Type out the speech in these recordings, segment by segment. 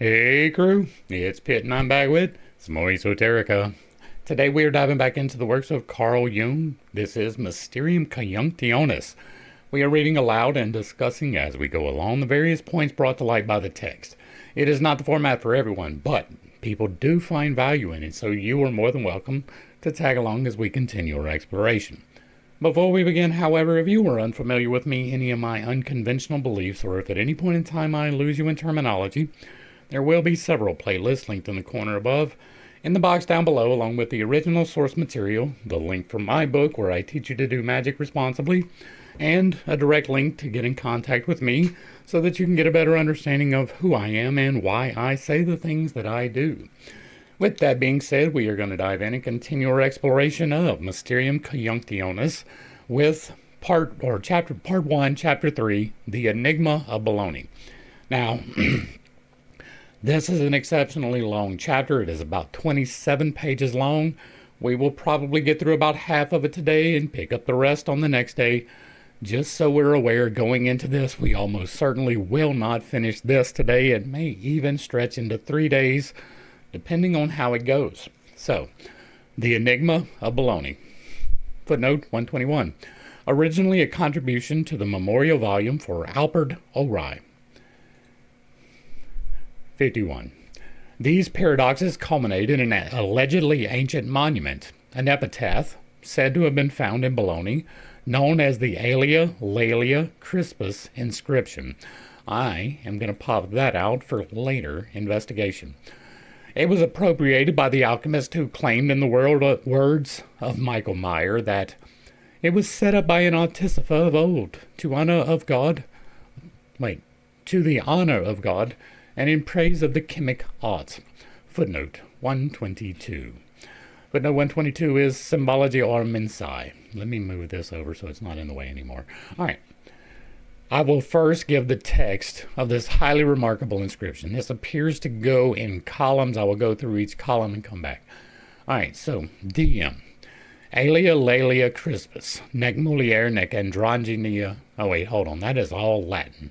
Hey crew, it's Pitt and I'm back with some more Esoterica. Today we are diving back into the works of Carl Jung. This is Mysterium Coniunctionis. We are reading aloud and discussing as we go along the various points brought to light by the text. It is not the format for everyone, but people do find value in it, so you are more than welcome to tag along as we continue our exploration. Before we begin, however, if you are unfamiliar with me, any of my unconventional beliefs, or if at any point in time I lose you in terminology, there will be several playlists linked in the corner above, in the box down below, along with the original source material, the link from my book where I teach you to do magic responsibly, and a direct link to get in contact with me so that you can get a better understanding of who I am and why I say the things that I do. With that being said, we are going to dive in and continue our exploration of Mysterium Coniunctionis with part 1, chapter 3, the Enigma of Bologna. Now, this is an exceptionally long chapter. It is about 27 pages long. We will probably get through about half of it today and pick up the rest on the next day. Just so we're aware, going into this, we almost certainly will not finish this today. It may even stretch into 3 days, depending on how it goes. So, the Enigma of Bologna. Footnote 121. Originally a contribution to the memorial volume for Albert O'Reilly. 51. These paradoxes culminate in an allegedly ancient monument, an epitaph, said to have been found in Bologna, known as the Aelia Laelia Crispus inscription. I am going to pop that out for later investigation. It was appropriated by the alchemist who claimed in the words of Michael Meyer that it was set up by an Antisafa of old to the honor of God and in praise of the chemic arts. Footnote 122. Footnote 122 is symbology or mensai. Let me move this over so it's not in the way anymore. All right. I will first give the text of this highly remarkable inscription. This appears to go in columns. I will go through each column and come back. All right, so DM. Alia Laelia Crispus, nec mulier nec androgynia. Oh, wait, hold on. That is all Latin.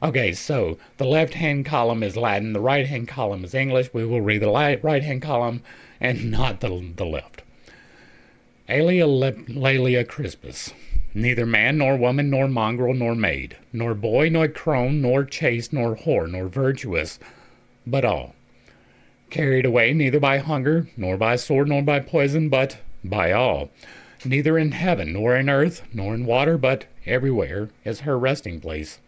Okay, so the left-hand column is Latin. The right-hand column is English. We will read the right-hand column and not the left. Alia Laelia Crispus. Neither man nor woman nor mongrel nor maid, nor boy nor crone, nor chaste nor whore, nor virtuous, but all. Carried away neither by hunger, nor by sword, nor by poison, but by all. Neither in heaven, nor in earth, nor in water, but everywhere is her resting place.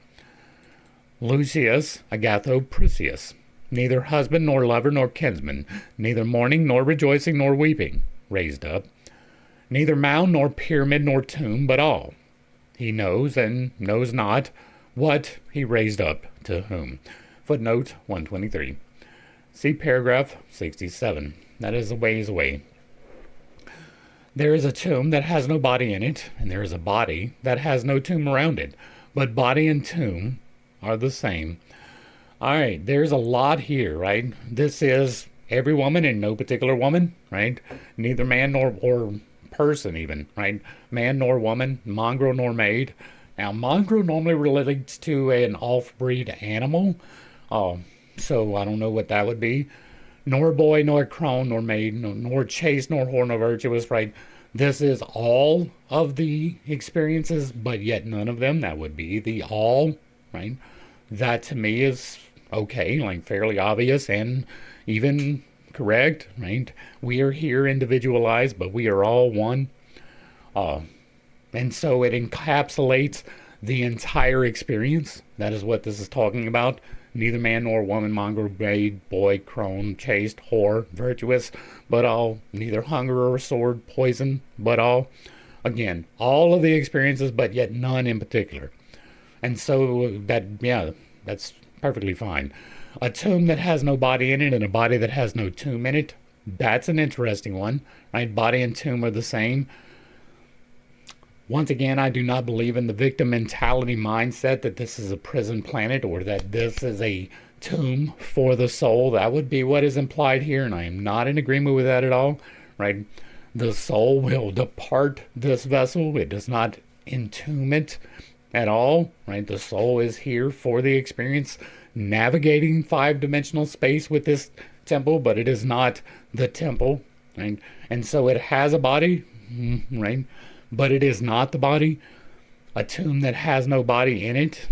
Lucius Agatho Pricius. Neither husband, nor lover, nor kinsman, neither mourning, nor rejoicing, nor weeping, raised up. Neither mound, nor pyramid, nor tomb, but all. He knows and knows not what he raised up to whom. Footnote 123. See paragraph 67. That is a ways away. There is a tomb that has no body in it, and there is a body that has no tomb around it. But body and tomb are the same. All right, there's a lot here, right? This is every woman and no particular woman, right? Neither man nor person even, right? Man nor woman, mongrel nor maid. Now, mongrel normally relates to an off-breed animal, so I don't know what that would be. Nor boy, nor crone, nor maid, nor chaste, nor whore, nor virtuous, right? This is all of the experiences, but yet none of them. That would be the all, right? That to me is okay, like fairly obvious and even correct, right? We are here individualized, but we are all one. And so it encapsulates the entire experience. That is what this is talking about. Neither man nor woman, mongrel, maid, boy, crone, chaste, whore, virtuous, but all. Neither hunger or sword, poison, but all. Again, all of the experiences, but yet none in particular. And so that's perfectly fine. A tomb that has no body in it and a body that has no tomb in it, that's an interesting one, right? Body and tomb are the same. Once again, I do not believe in the victim mentality mindset that this is a prison planet or that this is a tomb for the soul. That would be what is implied here, and I am not in agreement with that at all, right? The soul will depart this vessel. It does not entomb it at all, right? The soul is here for the experience navigating 5-dimensional space with this temple, but it is not the temple, right? And so it has a body, right? But it is not the body. A tomb that has no body in it,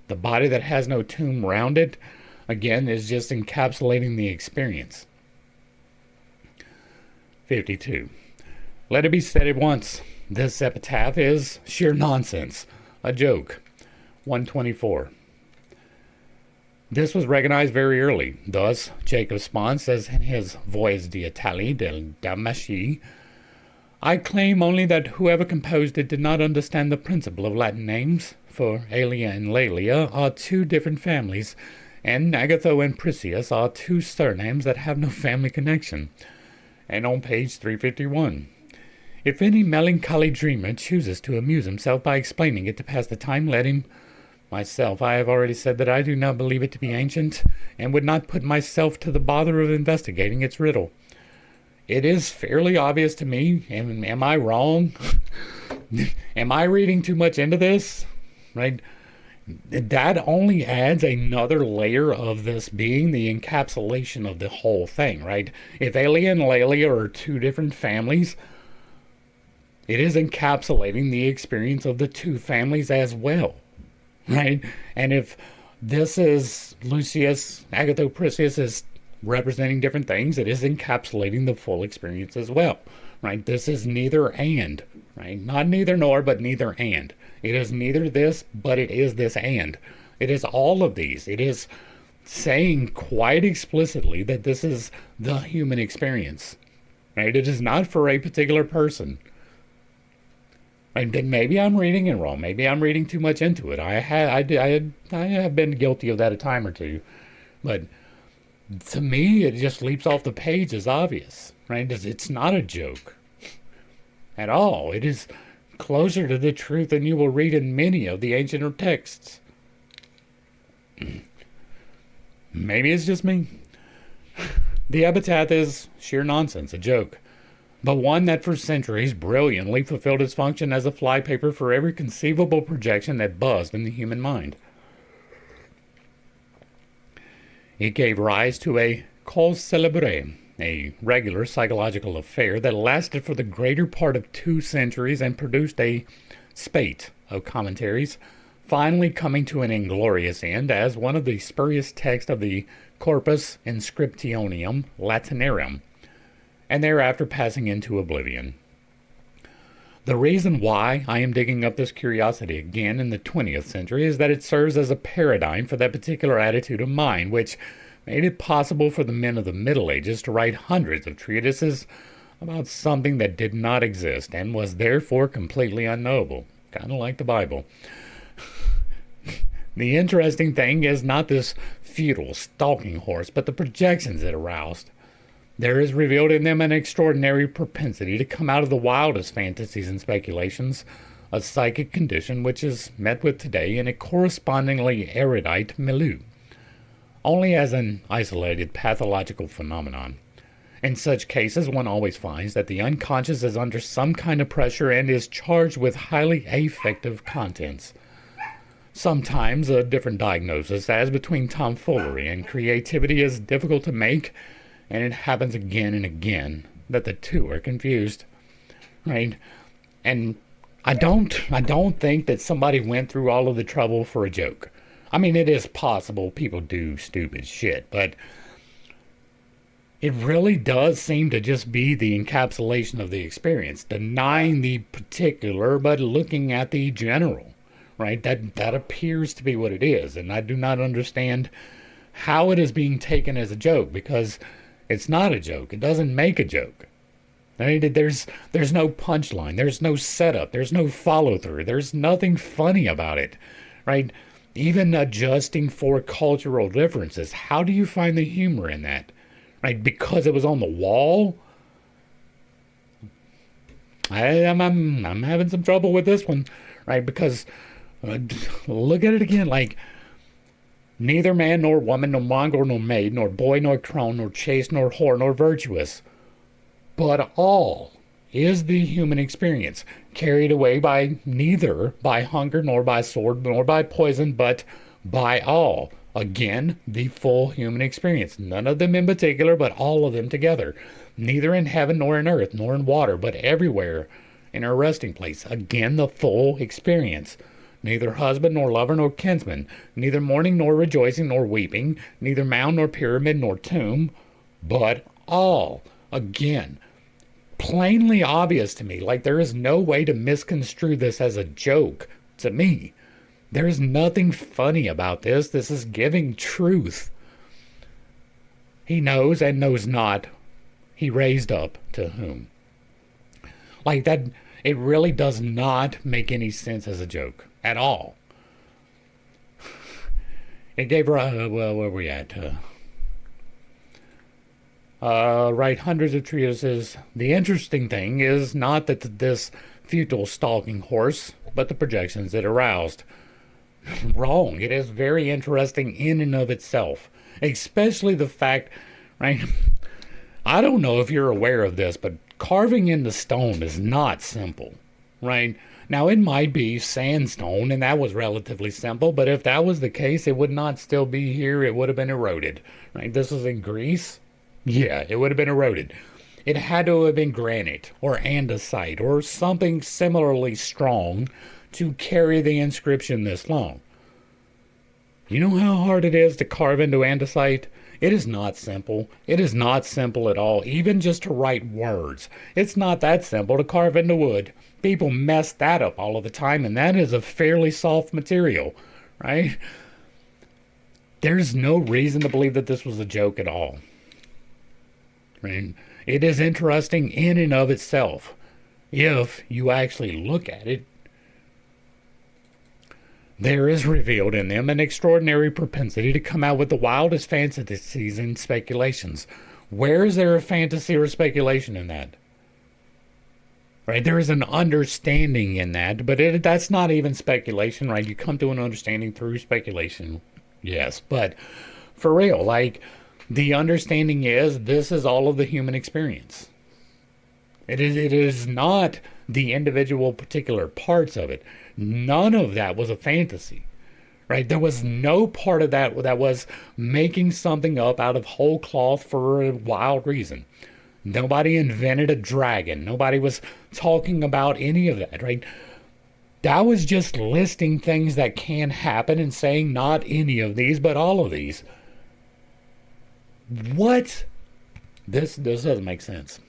the body that has no tomb round it, again, is just encapsulating the experience. 52. Let it be said at once, this epitaph is sheer nonsense, a joke. 124. This was recognized very early. Thus, Jacob Spon says in his Voix d'Italie del Damasci, I claim only that whoever composed it did not understand the principle of Latin names, for Aelia and Laelia are two different families, and Agatho and Prisius are two surnames that have no family connection. And on page 351, if any melancholy dreamer chooses to amuse himself by explaining it to pass the time, let him. Myself, I have already said that I do not believe it to be ancient, and would not put myself to the bother of investigating its riddle. It is fairly obvious to me, and am I wrong? Am I reading too much into this? Right? That only adds another layer of this being the encapsulation of the whole thing, right? If Alia and Laelia are two different families, it is encapsulating the experience of the two families as well, right? And if this is Lucius, Agatho, Prisius is representing different things, it is encapsulating the full experience as well, right? This is neither and, right? Not neither nor, but neither and. It is neither this, but it is this and. It is all of these. It is saying quite explicitly that this is the human experience, right? It is not for a particular person. And then maybe I'm reading it wrong. Maybe I'm reading too much into it. I have been guilty of that a time or two, but to me, it just leaps off the page as obvious, right? It's not a joke at all. It is closer to the truth than you will read in many of the ancient texts. Maybe it's just me. The epitaph is sheer nonsense, a joke, but one that for centuries brilliantly fulfilled its function as a flypaper for every conceivable projection that buzzed in the human mind. It gave rise to a cause célèbre, a regular psychological affair that lasted for the greater part of 2 centuries and produced a spate of commentaries, finally coming to an inglorious end as one of the spurious texts of the Corpus Inscriptionum Latinarum, and thereafter passing into oblivion. The reason why I am digging up this curiosity again in the 20th century is that it serves as a paradigm for that particular attitude of mind, which made it possible for the men of the Middle Ages to write hundreds of treatises about something that did not exist and was therefore completely unknowable, kind of like the Bible. The interesting thing is not this futile stalking horse, but the projections it aroused. There is revealed in them an extraordinary propensity to come out of the wildest fantasies and speculations, a psychic condition which is met with today in a correspondingly erudite milieu, only as an isolated pathological phenomenon. In such cases, one always finds that the unconscious is under some kind of pressure and is charged with highly affective contents. Sometimes a different diagnosis, as between tomfoolery and creativity, is difficult to make, and it happens again and again that the two are confused, right? And I don't think that somebody went through all of the trouble for a joke. I mean, it is possible people do stupid shit, but it really does seem to just be the encapsulation of the experience, denying the particular but looking at the general, right? That appears to be what it is, and I do not understand how it is being taken as a joke, because it's not a joke. It doesn't make a joke. Right? There's no punchline. There's no setup. There's no follow-through. There's nothing funny about it, right? Even adjusting for cultural differences. How do you find the humor in that? Right? Because it was on the wall? I'm having some trouble with this one, right? Because look at it again, like, neither man nor woman, nor mongrel nor maid, nor boy nor crone, nor chaste nor whore, nor virtuous, but all is the human experience, carried away by neither by hunger, nor by sword, nor by poison, but by all, Again, the full human experience. None of them in particular, but all of them together. Neither in heaven nor in earth, nor in water, but everywhere in her resting place. Again, the full experience. Neither husband nor lover nor kinsman, neither mourning nor rejoicing nor weeping, neither mound nor pyramid nor tomb, but all. Again, plainly obvious to me. Like, there is no way to misconstrue this as a joke to me. There's nothing funny about this. This is giving truth. He knows and knows not. He raised up to whom? Like that, it really does not make any sense as a joke at all. It gave her, well, where are we at? Write hundreds of treatises. The interesting thing is not that this futile stalking horse, but the projections it aroused. Wrong. It is very interesting in and of itself, especially the fact, right? I don't know if you're aware of this, but carving into stone is not simple, right? Now, it might be sandstone, and that was relatively simple, but if that was the case, it would not still be here. It would have been eroded, right? This is in Greece. Yeah, it would have been eroded. It had to have been granite or andesite or something similarly strong to carry the inscription this long. You know how hard it is to carve into andesite? It is not simple. It is not simple at all, even just to write words. It's not that simple to carve into wood. People mess that up all of the time, and that is a fairly soft material, right? There's no reason to believe that this was a joke at all. Right? It is interesting in and of itself. If you actually look at it, there is revealed in them an extraordinary propensity to come out with the wildest fantasies and speculations. Where is there a fantasy or speculation in that? Right? There is an understanding in that, but that's not even speculation, right? You come to an understanding through speculation, yes. But for real, like, the understanding is this is all of the human experience. It is not the individual particular parts of it. None of that was a fantasy, right? There was no part of that was making something up out of whole cloth for a wild reason. Nobody invented a dragon. Nobody was talking about any of that, right? That was just listing things that can happen and saying not any of these, but all of these. What? This doesn't make sense.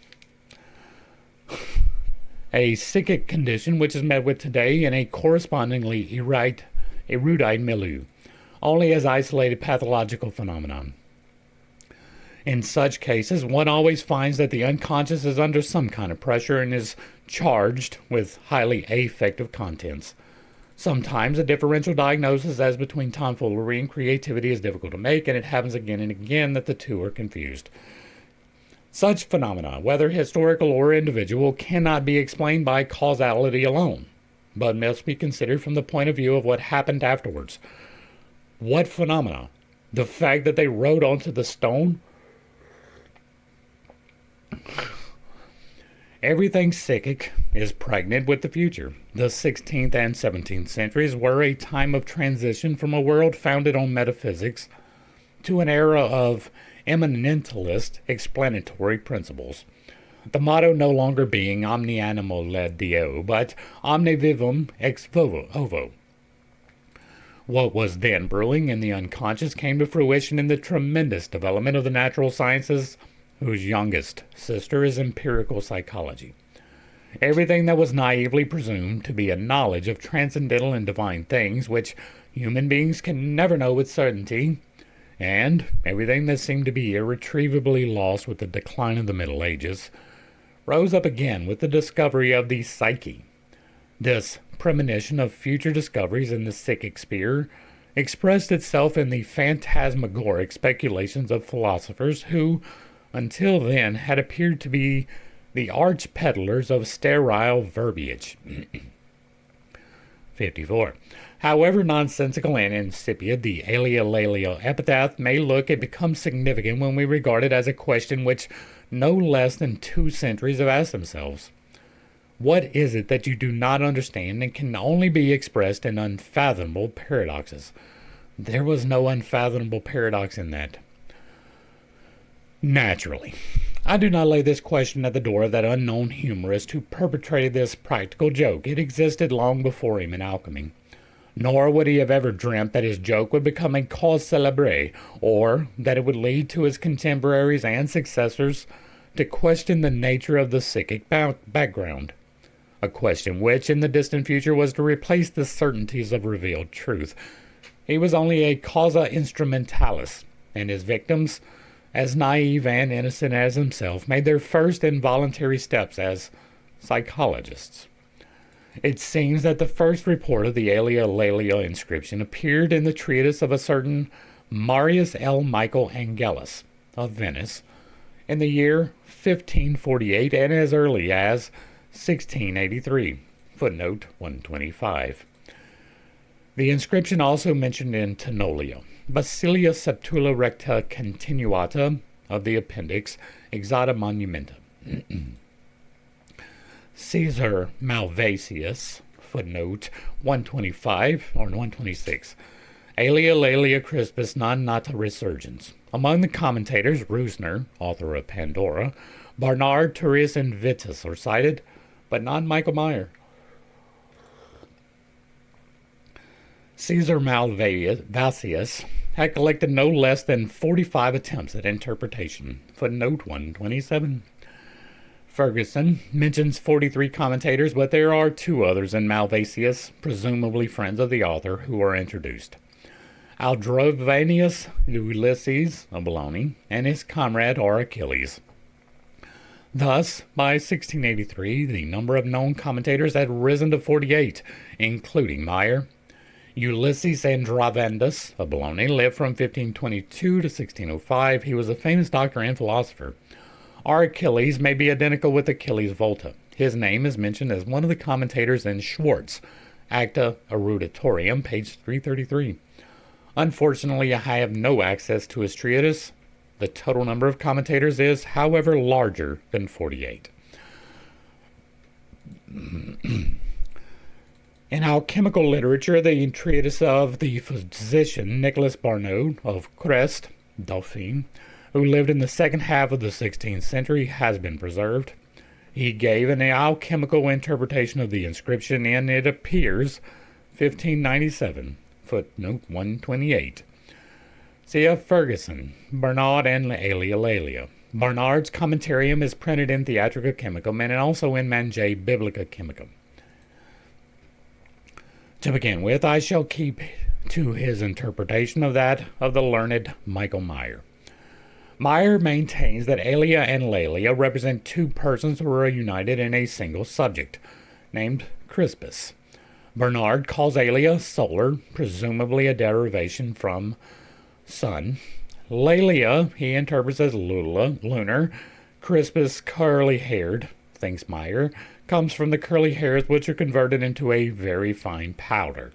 A psychic condition which is met with today in a correspondingly erudite milieu, only as isolated pathological phenomenon. In such cases, one always finds that the unconscious is under some kind of pressure and is charged with highly affective contents. Sometimes a differential diagnosis as between tomfoolery and creativity is difficult to make, and it happens again and again that the two are confused. Such phenomena, whether historical or individual, cannot be explained by causality alone, but must be considered from the point of view of what happened afterwards. What phenomena? The fact that they wrote onto the stone? Everything psychic is pregnant with the future. The 16th and 17th centuries were a time of transition from a world founded on metaphysics to an era of eminentalist explanatory principles. The motto no longer being omni animo led Deo, but omne vivum ex ovo. What was then brewing in the unconscious came to fruition in the tremendous development of the natural sciences, whose youngest sister is empirical psychology. Everything that was naively presumed to be a knowledge of transcendental and divine things, which human beings can never know with certainty, and everything that seemed to be irretrievably lost with the decline of the Middle Ages, rose up again with the discovery of the psyche. This premonition of future discoveries in the psychic sphere expressed itself in the phantasmagoric speculations of philosophers who, until then, had appeared to be the arch-peddlers of sterile verbiage. 54. However nonsensical and insipid the Alia Laelia epitaph may look, it becomes significant when we regard it as a question which no less than 2 centuries have asked themselves. What is it that you do not understand and can only be expressed in unfathomable paradoxes? There was no unfathomable paradox in that. Naturally, I do not lay this question at the door of that unknown humorist who perpetrated this practical joke. It existed long before him in alchemy. Nor would he have ever dreamt that his joke would become a cause célèbre, or that it would lead to his contemporaries and successors to question the nature of the psychic background, a question which, in the distant future, was to replace the certainties of revealed truth. He was only a causa instrumentalis, and his victims, as naive and innocent as himself, made their first involuntary steps as psychologists. It seems that the first report of the Aelia Laelia inscription appeared in the treatise of a certain Marius L. Michael Angelus of Venice in the year 1548 and as early as 1683, footnote 125. The inscription also mentioned in Tenolia, Basilia Septula Recta Continuata of the Appendix Exata Monumenta. Caesar Malvasius, footnote 125 or 126, Alia Laelia Crispus non nata resurgens. Among the commentators, Rusner, author of Pandora, Barnard, Turius, and Vitus are cited, but not Michael Meyer. Caesar Malvasius had collected no less than 45 attempts at interpretation, footnote 127. Ferguson mentions 43 commentators, but there are two others in Malvasius, presumably friends of the author, who are introduced. Aldrovanius Ulysses of Bologna and his comrade are Achilles. Thus, by 1683, the number of known commentators had risen to 48, including Meyer. Ulysses Androvandus of Bologna lived from 1522 to 1605. He was a famous doctor and philosopher. Our Achilles may be identical with Achilles Volta. His name is mentioned as one of the commentators in Schwartz, Acta Eruditorium, page 333. Unfortunately, I have no access to his treatise. The total number of commentators is, however, larger than 48. In alchemical literature, the treatise of the physician Nicholas Barnot of Crest, Dauphine, who lived in the second half of the 16th century, has been preserved. He gave an alchemical interpretation of the inscription in, it appears, 1597, footnote 128. C.F. Ferguson, Bernard and Alia Laelia. Barnard's commentarium is printed in Theatrica Chemicum and also in Manger Biblica Chemicum. To begin with, I shall keep to his interpretation of that of the learned Michael Meyer. Meyer maintains that Alia and Laelia represent two persons who are united in a single subject, named Crispus. Bernard calls Alia solar, presumably a derivation from sun. Laelia he interprets as lunar. Crispus, curly-haired, thinks Meyer, comes from the curly hairs which are converted into a very fine powder.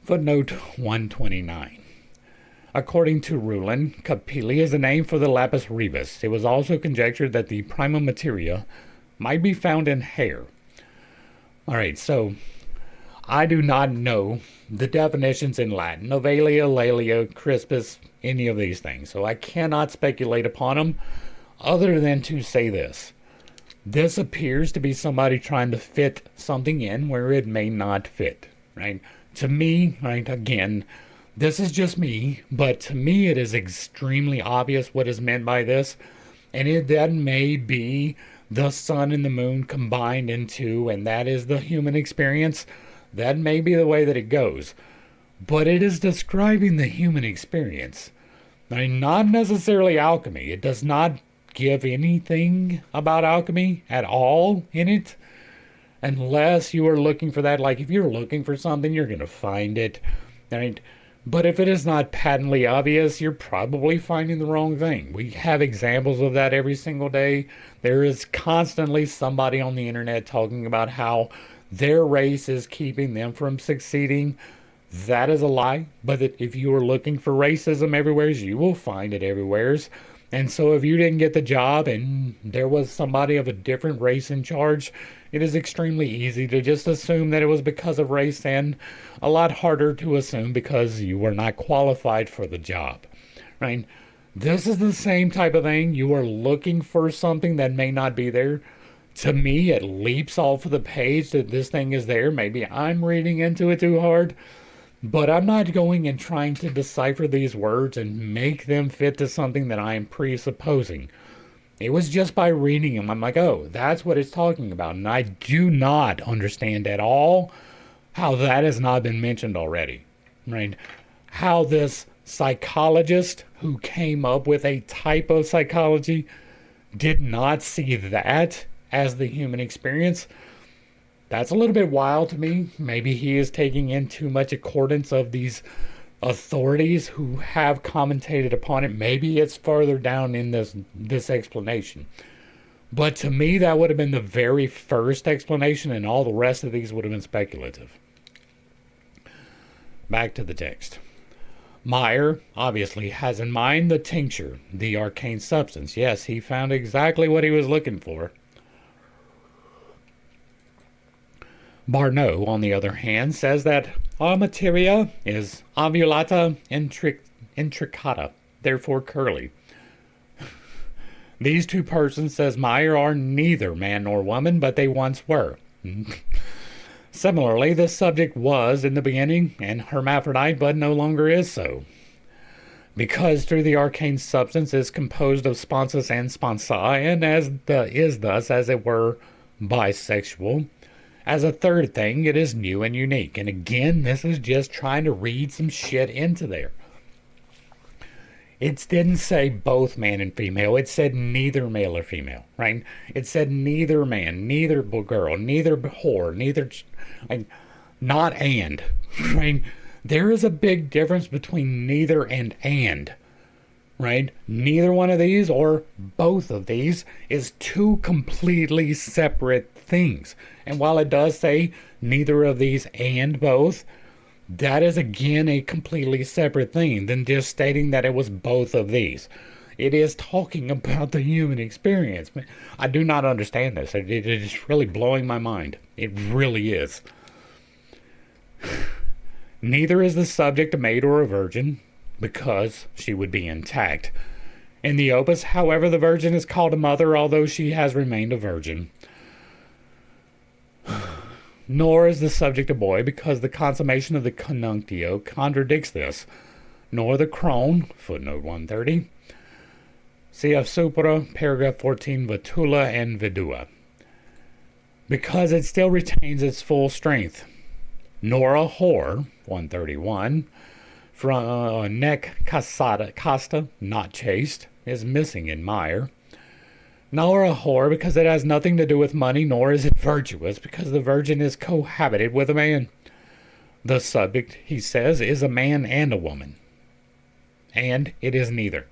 Footnote 129. According to Rulin, capilli is the name for the lapis rebus. It was also conjectured that the prima materia might be found in hair. Alright, so I do not know the definitions in Latin of Alia, Laelia, Crispus, any of these things, so I cannot speculate upon them other than to say this. This appears to be somebody trying to fit something in where it may not fit, right? To me, right, again, this is just me, but to me it is extremely obvious what is meant by this, and that may be the sun and the moon combined into, and that is the human experience. That may be the way that it goes, but it is describing the human experience. I mean, not necessarily alchemy. It does not give anything about alchemy at all in it, unless you are looking for that. Like, if you're looking for something, you're going to find it. Right? But if it is not patently obvious, you're probably finding the wrong thing. We have examples of that every single day. There is constantly somebody on the internet talking about how their race is keeping them from succeeding. That is a lie. But if you are looking for racism everywhere, you will find it everywhere. And so if you didn't get the job and there was somebody of a different race in charge, it is extremely easy to just assume that it was because of race, and a lot harder to assume because you were not qualified for the job, right? This is the same type of thing. You are looking for something that may not be there. To me, it leaps off of the page that this thing is there. Maybe I'm reading into it too hard, but I'm not going and trying to decipher these words and make them fit to something that I am presupposing. It was just by reading them, I'm like, oh, that's what it's talking about. And I do not understand at all how that has not been mentioned already, right? How this psychologist who came up with a type of psychology did not see that as the human experience. That's a little bit wild to me. Maybe he is taking in too much accordance of these authorities who have commentated upon it. Maybe it's further down in this explanation. But to me, that would have been the very first explanation, and all the rest of these would have been speculative. Back to the text. Meyer obviously has in mind the tincture, the arcane substance. Yes, he found exactly what he was looking for. Barneau, on the other hand, says that our materia is ovulata intricata, therefore curly. These two persons, says Meyer, are neither man nor woman, but they once were. Similarly, this subject was, in the beginning, an hermaphrodite, but no longer is so. Because through the arcane substance is composed of sponsus and sponsa, and is thus, as it were, bisexual. As a third thing, it is new and unique. And again, this is just trying to read some shit into there. It didn't say both man and female. It said neither male or female, right? It said neither man, neither girl, neither whore, neither... not and, right? There is a big difference between neither and, right? Neither one of these or both of these is two completely separate things. And while it does say neither of these and both, that is again a completely separate thing than just stating that it was both of these. It is talking about the human experience. I do not understand this. It is really blowing my mind. It really is. Neither is the subject a maid or a virgin, because she would be intact. In the opus, however, the virgin is called a mother, although she has remained a virgin. Nor is the subject a boy, because the consummation of the Coniunctio contradicts this, nor the crone, footnote 130. Cf. Supra, paragraph 14, Vatula and Vidua. Because it still retains its full strength. Nor a whore, 131, from nec casta, not chaste, is missing in Meyer. Nor a whore, because it has nothing to do with money, nor is it virtuous, because the virgin is cohabited with a man. The subject, he says, is a man and a woman. And it is neither.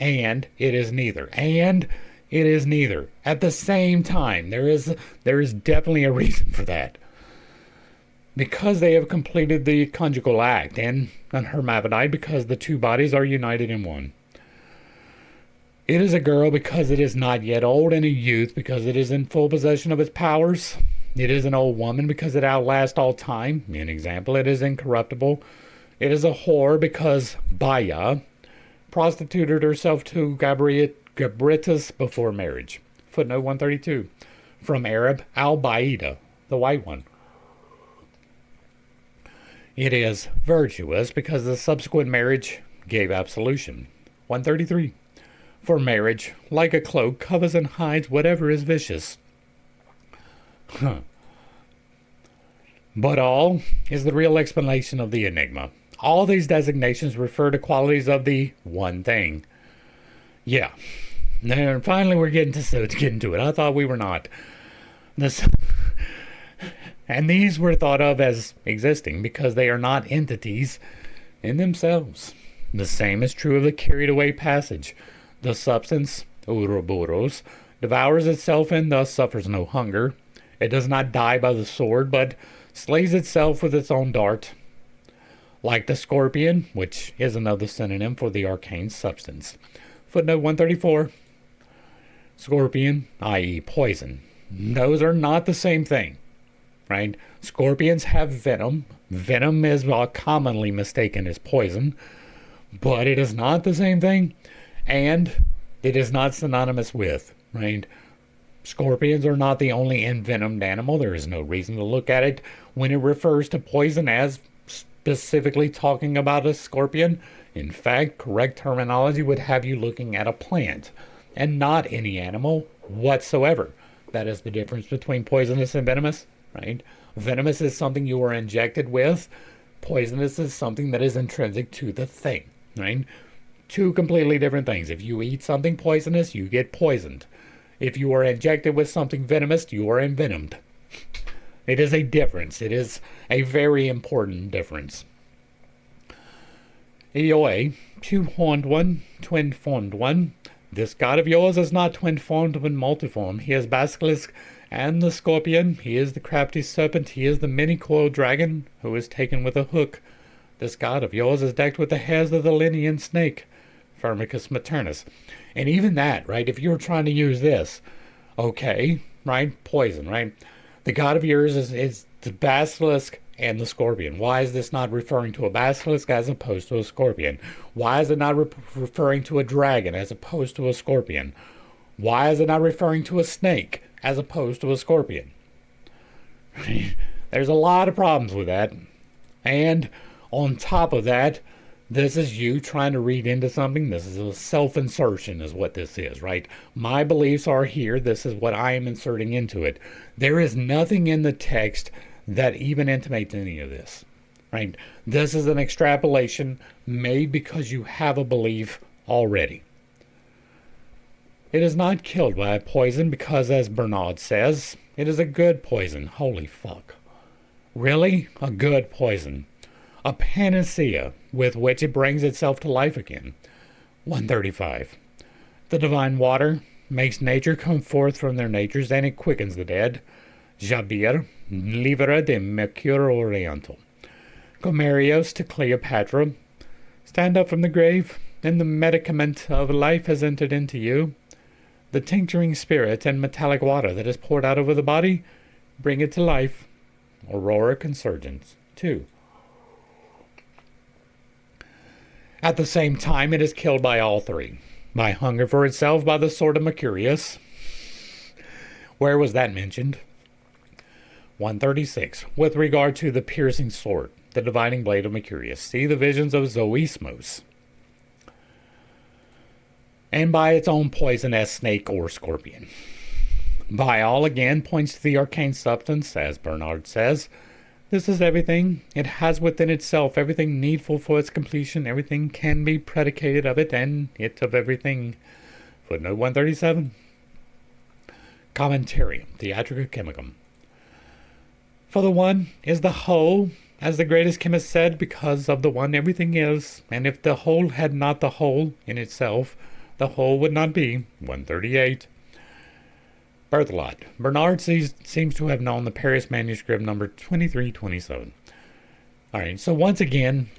And it is neither. And it is neither. At the same time, there is definitely a reason for that. Because they have completed the conjugal act, and an hermaphrodite because the two bodies are united in one. It is a girl because it is not yet old, and a youth because it is in full possession of its powers. It is an old woman because it outlasts all time. An example, it is incorruptible. It is a whore because Baya prostituted herself to Gabritus before marriage. Footnote 132. From Arab, al-Baida, the white one. It is virtuous because the subsequent marriage gave absolution. 133. For marriage, like a cloak, covers and hides whatever is vicious. But all is the real explanation of the enigma. All these designations refer to qualities of the one thing. Yeah. And finally we're getting to it. I thought we were not. And these were thought of as existing because they are not entities in themselves. The same is true of the carried away passage. The substance, Ouroboros, devours itself and thus suffers no hunger. It does not die by the sword, but slays itself with its own dart. Like the scorpion, which is another synonym for the arcane substance. Footnote 134. Scorpion, i.e. poison. Those are not the same thing, right? Scorpions have venom. Venom is commonly mistaken as poison, but it is not the same thing, and it is not synonymous with, right? Scorpions are not the only envenomed animal. There is no reason to look at it when it refers to poison as specifically talking about a scorpion. In fact, correct terminology would have you looking at a plant and not any animal whatsoever. That is the difference between poisonous and venomous, right? Venomous is something you are injected with. Poisonous is something that is intrinsic to the thing, right? Two completely different things. If you eat something poisonous, you get poisoned. If you are injected with something venomous, you are envenomed. It is a difference. It is a very important difference. Eoi, two-horned one, twin-formed one. This god of yours is not twin-formed but multiform. He is basilisk and the scorpion. He is the crafty serpent. He is the many-coiled dragon who is taken with a hook. This god of yours is decked with the hairs of the Linean snake, Firmicus maternus. And even that, right, if you're trying to use this, okay, right, poison, right? The god of yours is the basilisk and the scorpion. Why is this not referring to a basilisk as opposed to a scorpion? Why is it not referring to a dragon as opposed to a scorpion? Why is it not referring to a snake as opposed to a scorpion? There's a lot of problems with that. And on top of that, this is you trying to read into something. This is a self-insertion is what this is, right? My beliefs are here. This is what I am inserting into it. There is nothing in the text that even intimates any of this, right? This is an extrapolation made because you have a belief already. It is not killed by a poison because, as Bernard says, it is a good poison. Holy fuck. Really? A good poison. A panacea with which it brings itself to life again. 135. The divine water makes nature come forth from their natures, and it quickens the dead. Jabir, libera de mercure oriental. Gomerios to Cleopatra. Stand up from the grave, and the medicament of life has entered into you. The tincturing spirit and metallic water that is poured out over the body, bring it to life. Aurora Consurgens. 2. At the same time, it is killed by all three. By hunger for itself, by the sword of Mercurius. Where was that mentioned? 136. With regard to the piercing sword, the dividing blade of Mercurius, see the visions of Zoismos. And by its own poison as snake or scorpion. By all again points to the arcane substance, as Bernard says. This is everything. It has within itself everything needful for its completion. Everything can be predicated of it, and it of everything. Footnote 137. Commentarium, Theatrica Chemicum. For the one is the whole, as the greatest chemist said, because of the one everything is, and if the whole had not the whole in itself, the whole would not be. 138. Berthelot. Bernard seems to have known the Paris manuscript number 2327. All right, so once again,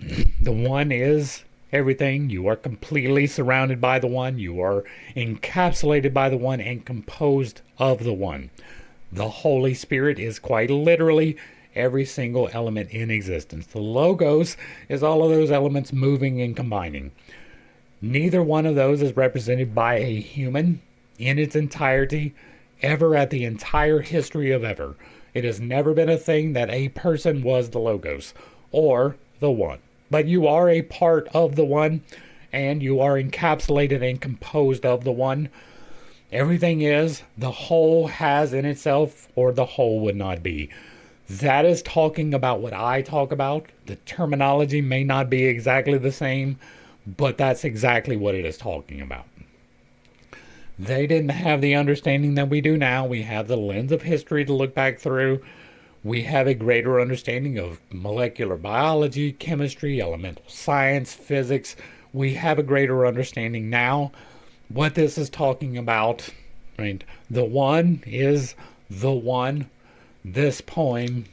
the one is everything. You are completely surrounded by the one. You are encapsulated by the one and composed of the one. The Holy Spirit is quite literally every single element in existence. The Logos is all of those elements moving and combining. Neither one of those is represented by a human in its entirety, ever at the entire history of ever. It has never been a thing that a person was the Logos or the one. But you are a part of the one, and you are encapsulated and composed of the one. Everything is, the whole has in itself, or the whole would not be. That is talking about what I talk about. The terminology may not be exactly the same, but that's exactly what it is talking about. They didn't have the understanding that we do now. We have the lens of history to look back through. We have a greater understanding of molecular biology, chemistry, elemental science, physics. We have a greater understanding now what this is talking about. Right? The one is the one. This poem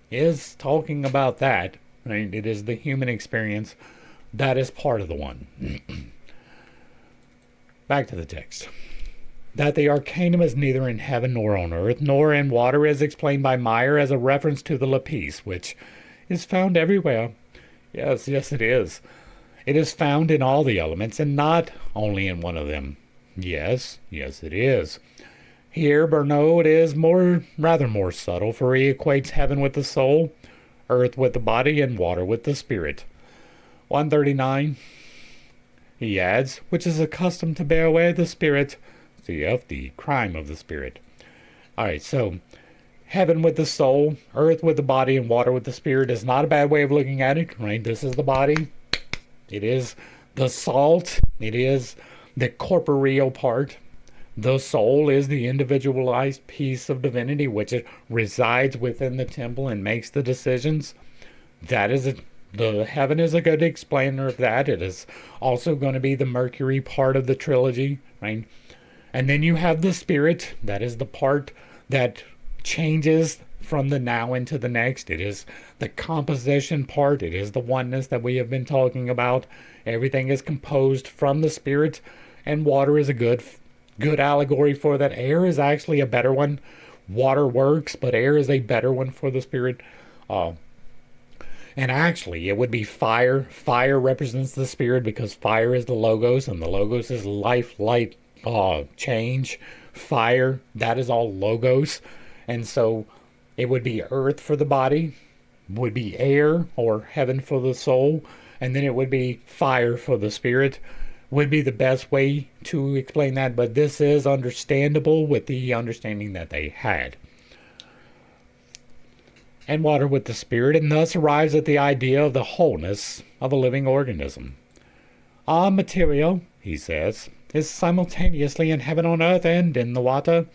is talking about that. Right? It is the human experience that is part of the one. Back to the text. That the arcanum is neither in heaven nor on earth, nor in water, is explained by Meyer as a reference to the lapis, which is found everywhere. Yes, it is. It is found in all the elements, and not only in one of them. Yes, it is. Here, Bernard is rather more subtle, for he equates heaven with the soul, earth with the body, and water with the spirit. 139. He adds, which is accustomed to bear away the spirit, cf. the crime of the spirit. Alright, so heaven with the soul, earth with the body, and water with the spirit is not a bad way of looking at it, right? This is the body. It is the salt. It is the corporeal part. The soul is the individualized piece of divinity which resides within the temple and makes the decisions. The heaven is a good explainer of that. It is also going to be the Mercury part of the trilogy, right? And then you have the spirit. That is the part that changes from the now into the next. It is the composition part. It is the oneness that we have been talking about. Everything is composed from the spirit, and water is a good allegory for that. Air is actually a better one. Water works, but air is a better one for the spirit. And actually, it would be fire. Fire represents the spirit because fire is the logos, and the logos is life, light, change. Fire, that is all logos. And so it would be earth for the body, would be air or heaven for the soul, and then it would be fire for the spirit. Would be the best way to explain that, but this is understandable with the understanding that they had. And water with the spirit, and thus arrives at the idea of the wholeness of a living organism. All material, he says, is simultaneously in heaven on earth and in the water,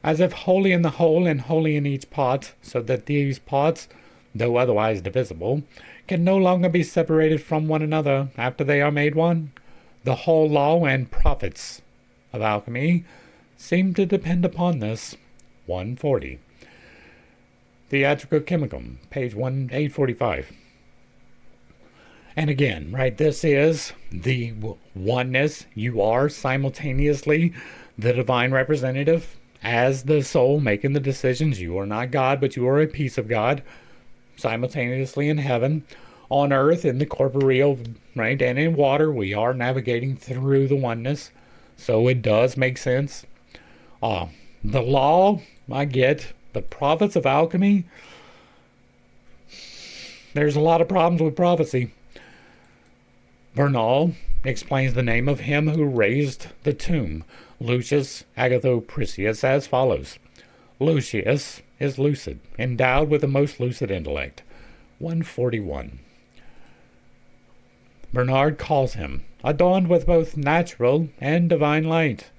as if wholly in the whole and wholly in each part, so that these parts, though otherwise divisible, can no longer be separated from one another after they are made one. The whole law and prophets of alchemy seem to depend upon this. 140. Theatrical Chemicum, page 845. And again, right, this is the oneness. You are simultaneously the divine representative as the soul making the decisions. You are not God, but you are a piece of God, simultaneously in heaven. On earth, in the corporeal, right, and in water, we are navigating through the oneness. So it does make sense. The law, I get. The prophets of alchemy, there's a lot of problems with prophecy. Bernal explains the name of him who raised the tomb, Lucius Agathopricius, as follows. Lucius is lucid, endowed with the most lucid intellect. 141. Bernard calls him, adorned with both natural and divine light.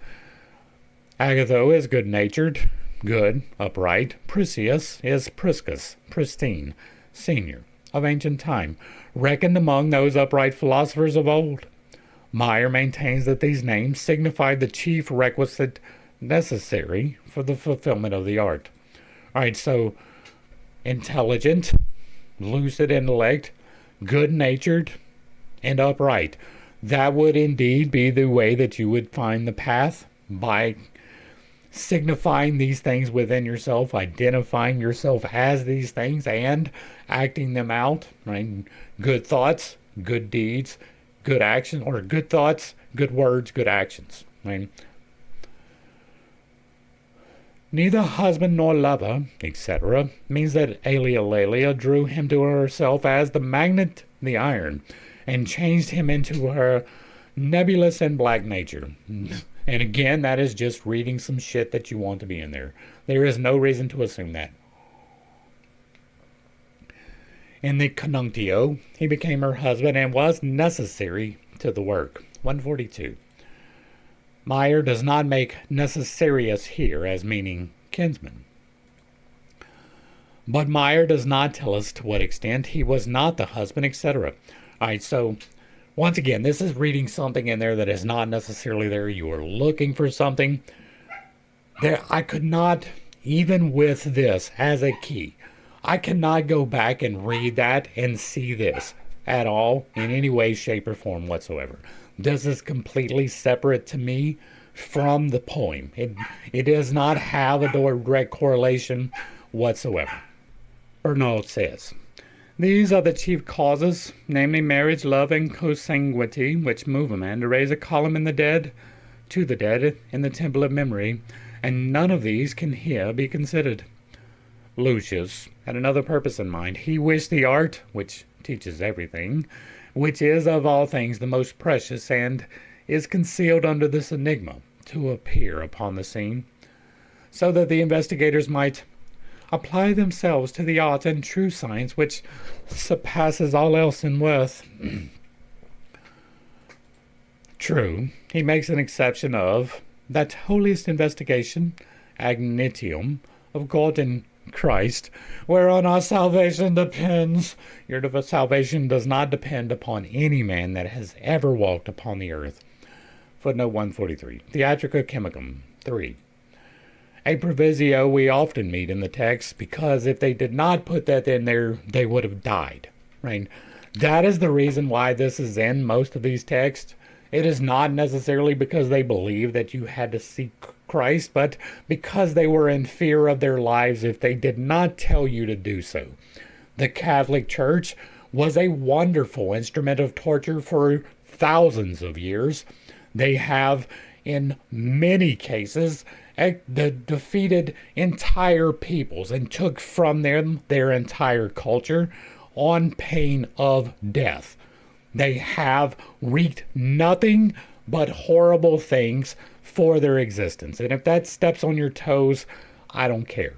Agatho is good-natured, good, upright. Pricius is Priscus, pristine, senior, of ancient time, reckoned among those upright philosophers of old. Meyer maintains that these names signify the chief requisite necessary for the fulfillment of the art. Alright, so intelligent, lucid intellect, good-natured, and upright. That would indeed be the way that you would find the path, by signifying these things within yourself, identifying yourself as these things, and acting them out, right? Good thoughts, good deeds, good action, or good thoughts, good words, good actions, right? Neither husband nor lover, etc., means that Alia Laelia drew him to herself as the magnet, the iron, and changed him into her nebulous and black nature. And again, that is just reading some shit that you want to be in there. There is no reason to assume that. In the Coniunctio, he became her husband and was necessary to the work. 142. Meyer does not make necessarius here as meaning kinsman. But Meyer does not tell us to what extent he was not the husband, etc. Alright, so once again, this is reading something in there that is not necessarily there. You are looking for something. I could not, even with this as a key, I cannot go back and read that and see this at all in any way, shape, or form whatsoever. This is completely separate to me from the poem. It does not have a direct correlation whatsoever. Bernard says, these are the chief causes, namely marriage, love, and consanguinity, which move a man to raise a column in the dead, to the dead, in the temple of memory, and none of these can here be considered. Lucius had another purpose in mind. He wished the art, which teaches everything, which is of all things the most precious and is concealed under this enigma, to appear upon the scene, so that the investigators might apply themselves to the art and true science which surpasses all else in worth. True, he makes an exception of that holiest investigation, agnitium, of God in Christ, whereon our salvation depends. Your salvation does not depend upon any man that has ever walked upon the earth. Footnote 143. Theatrica Chemicum 3. A proviso we often meet in the text, because if they did not put that in there, they would have died. Right? That is the reason why this is in most of these texts. It is not necessarily because they believe that you had to seek Christ, but because they were in fear of their lives if they did not tell you to do so. The Catholic Church was a wonderful instrument of torture for thousands of years. They have, in many cases, defeated entire peoples and took from them their entire culture on pain of death. They have wreaked nothing but horrible things for their existence. And if that steps on your toes, I don't care.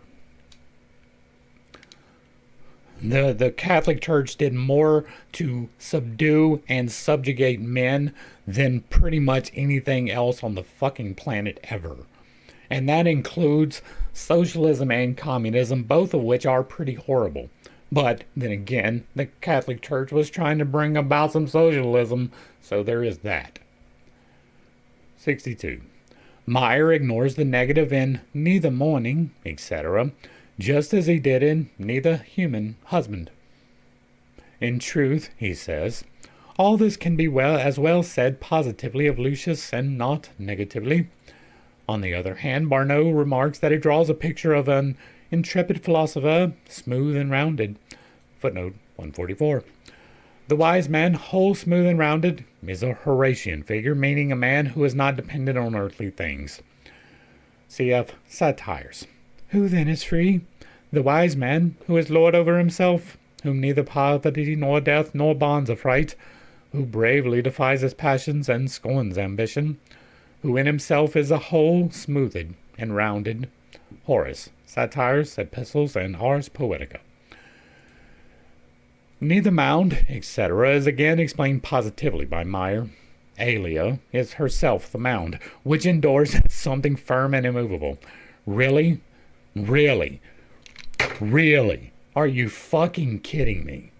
The Catholic Church did more to subdue and subjugate men than pretty much anything else on the fucking planet ever. And that includes socialism and communism, both of which are pretty horrible. But then again, the Catholic Church was trying to bring about some socialism, so there is that. 62. Meyer ignores the negative in neither mourning, etc., just as he did in neither human husband. In truth, he says, all this can be as well said positively of Lucius and not negatively. On the other hand, Barnault remarks that he draws a picture of an intrepid philosopher, smooth and rounded. Footnote 144. The wise man, whole, smooth, and rounded, is a Horatian figure, meaning a man who is not dependent on earthly things. Cf. Satires. Who then is free? The wise man, who is lord over himself, whom neither poverty nor death nor bonds affright, who bravely defies his passions and scorns ambition, who in himself is a whole, smoothed and rounded. Horace, Satires, Epistles, and Ars Poetica. Neither mound, etc., is again explained positively by Meyer. Alia is herself the mound, which endures something firm and immovable. Really? Really? Really? Are you fucking kidding me?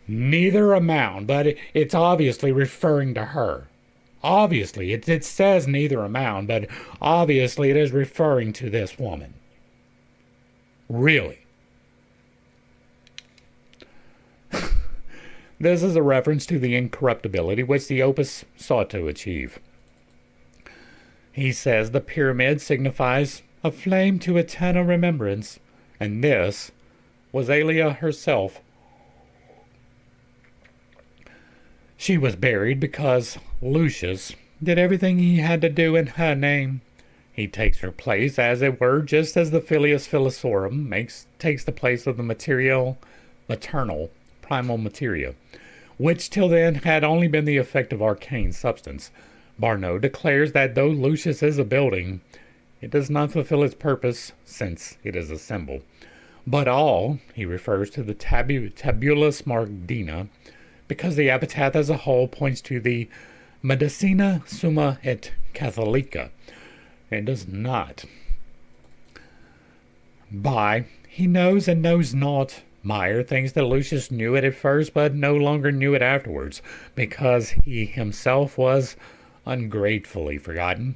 Neither a mound, but it's obviously referring to her. Obviously, it says neither a mound, but obviously it is referring to this woman. Really? This is a reference to the incorruptibility which the opus sought to achieve. He says the pyramid signifies a flame to eternal remembrance, and this was Alia herself. She was buried because Lucius did everything he had to do in her name. He takes her place, as it were, just as the filius philosophorum takes the place of the maternal primal materia, which till then had only been the effect of arcane substance. Barnault declares that though Lucius is a building, it does not fulfill its purpose, since it is a symbol. But all, he refers to the tabulus margina, because the epitaph as a whole points to the medicina summa et catholica. It does not. By he knows and knows not, Meyer thinks that Lucius knew it at first, but no longer knew it afterwards, because he himself was ungratefully forgotten.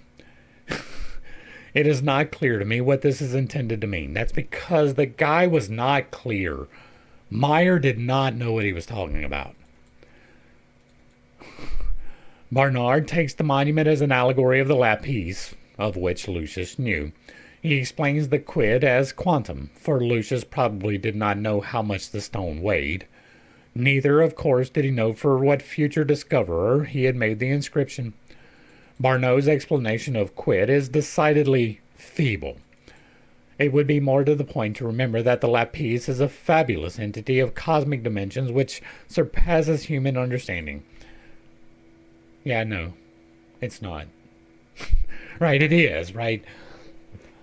It is not clear to me what this is intended to mean. That's because the guy was not clear. Meyer did not know what he was talking about. Barnard takes the monument as an allegory of the lapis, of which Lucius knew. He explains the quid as quantum, for Lucius probably did not know how much the stone weighed. Neither, of course, did he know for what future discoverer he had made the inscription. Barnard's explanation of quid is decidedly feeble. It would be more to the point to remember that the lapis is a fabulous entity of cosmic dimensions which surpasses human understanding. Yeah, no, it's not. Right, it is, right?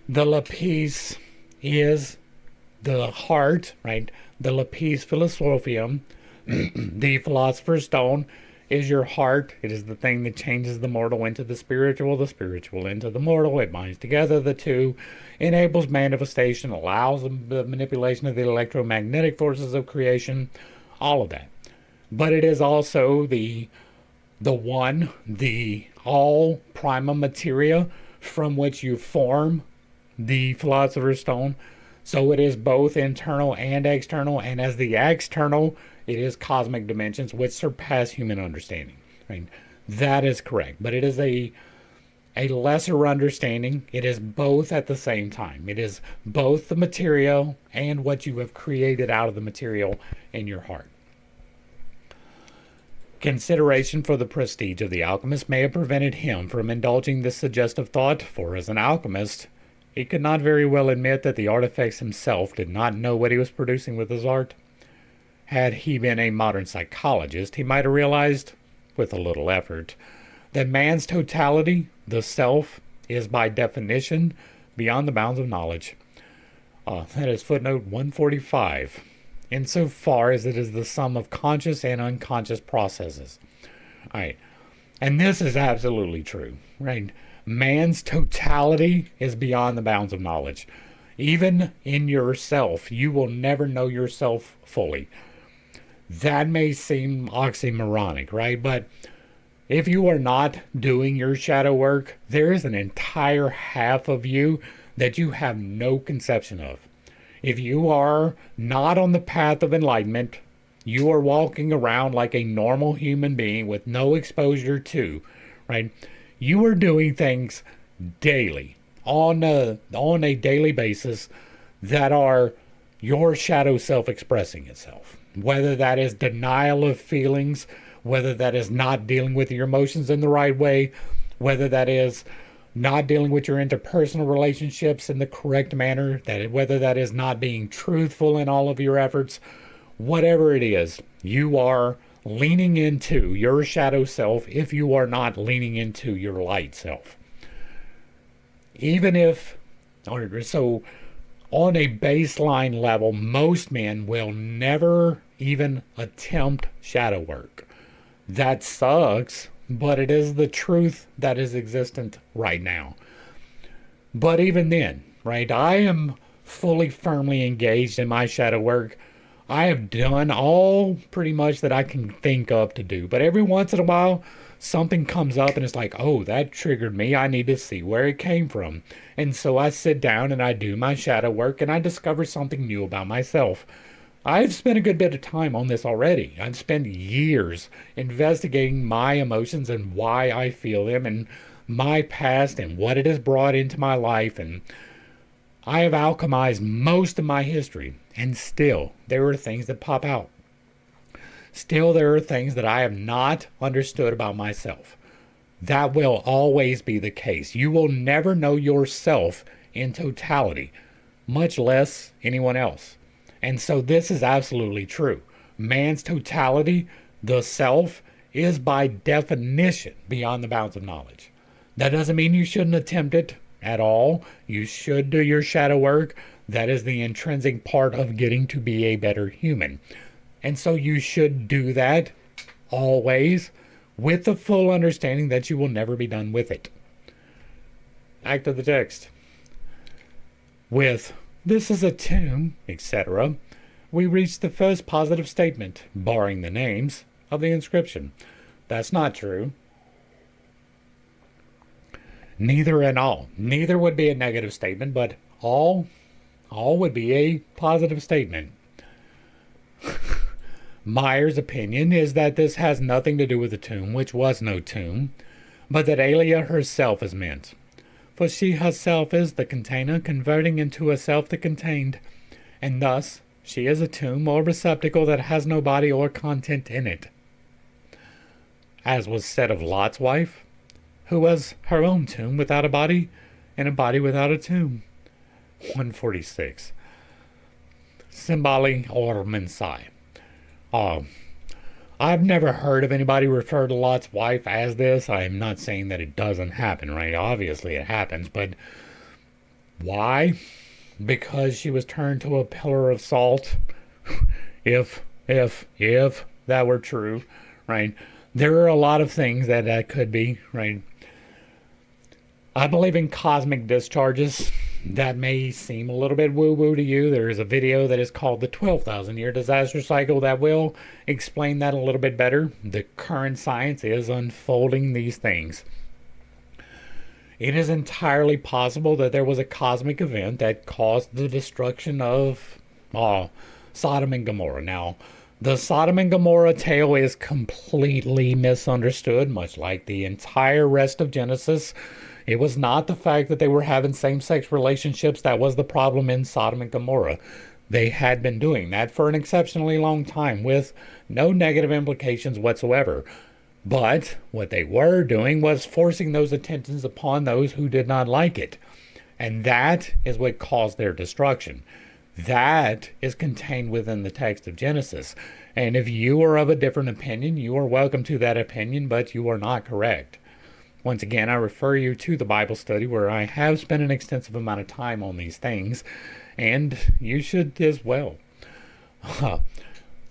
The lapis is the heart, right? The lapis philosophium, the philosopher's stone, is your heart. It is the thing that changes the mortal into the spiritual into the mortal. It binds together the two, enables manifestation, allows the manipulation of the electromagnetic forces of creation, all of that. But it is also the all prima materia from which you form the philosopher's stone. So it is both internal and external, and as the external, it is cosmic dimensions which surpass human understanding. Right? That is correct, but it is a lesser understanding. It is both at the same time. It is both the material and what you have created out of the material in your heart. Consideration for the prestige of the alchemist may have prevented him from indulging this suggestive thought, for as an alchemist, he could not very well admit that the artifacts himself did not know what he was producing with his art. Had he been a modern psychologist, he might have realized, with a little effort, that man's totality, the self, is by definition beyond the bounds of knowledge. That is footnote 145, insofar as it is the sum of conscious and unconscious processes. All right, and this is absolutely true, right? Man's totality is beyond the bounds of knowledge. Even in yourself, you will never know yourself fully. That may seem oxymoronic, right? But if you are not doing your shadow work, there is an entire half of you that you have no conception of. If you are not on the path of enlightenment, you are walking around like a normal human being with no exposure to, right? You are doing things daily, on a daily basis, that are your shadow self expressing itself. Whether that is denial of feelings, whether that is not dealing with your emotions in the right way, whether that is not dealing with your interpersonal relationships in the correct manner, whether that is not being truthful in all of your efforts, whatever it is, you are leaning into your shadow self if you are not leaning into your light self. So on a baseline level, most men will never even attempt shadow work. That sucks, but it is the truth that is existent right now. But even then, right, I am fully, firmly engaged in my shadow work. I have done all pretty much that I can think of to do. But every once in a while, something comes up and it's like, oh, that triggered me. I need to see where it came from. And so I sit down and I do my shadow work and I discover something new about myself. I've spent a good bit of time on this already. I've spent years investigating my emotions and why I feel them and my past and what it has brought into my life. And I have alchemized most of my history. And still, there are things that pop out. Still, there are things that I have not understood about myself. That will always be the case. You will never know yourself in totality, much less anyone else. And so this is absolutely true. Man's totality, the self, is by definition beyond the bounds of knowledge. That doesn't mean you shouldn't attempt it at all. You should do your shadow work. That is the intrinsic part of getting to be a better human. And so you should do that always with the full understanding that you will never be done with it. Back to the text. With "this is a tomb," etc., we reach the first positive statement, barring the names, of the inscription. That's not true. Neither and all. Neither would be a negative statement, but all would be a positive statement. Meyer's opinion is that this has nothing to do with the tomb, which was no tomb, but that Alia herself is meant. For she herself is the container, converting into herself the contained, and thus she is a tomb or receptacle that has no body or content in it. As was said of Lot's wife, who was her own tomb without a body, and a body without a tomb. 146. Symboli or Mensai. I've never heard of anybody refer to Lot's wife as this. I'm not saying that it doesn't happen, right? Obviously it happens, but why? Because she was turned to a pillar of salt. If that were true, right? There are a lot of things that could be, right? I believe in cosmic discharges. That may seem a little bit woo-woo to you. There is a video that is called the 12,000 Year Disaster Cycle that will explain that a little bit better. The current science is unfolding these things. It is entirely possible that there was a cosmic event that caused the destruction of Sodom and Gomorrah. Now, the Sodom and Gomorrah tale is completely misunderstood, much like the entire rest of Genesis. It was not the fact that they were having same-sex relationships that was the problem in Sodom and Gomorrah. They had been doing that for an exceptionally long time with no negative implications whatsoever. But what they were doing was forcing those attentions upon those who did not like it. And that is what caused their destruction. That is contained within the text of Genesis. And if you are of a different opinion, you are welcome to that opinion, but you are not correct. Once again, I refer you to the Bible study where I have spent an extensive amount of time on these things, and you should as well.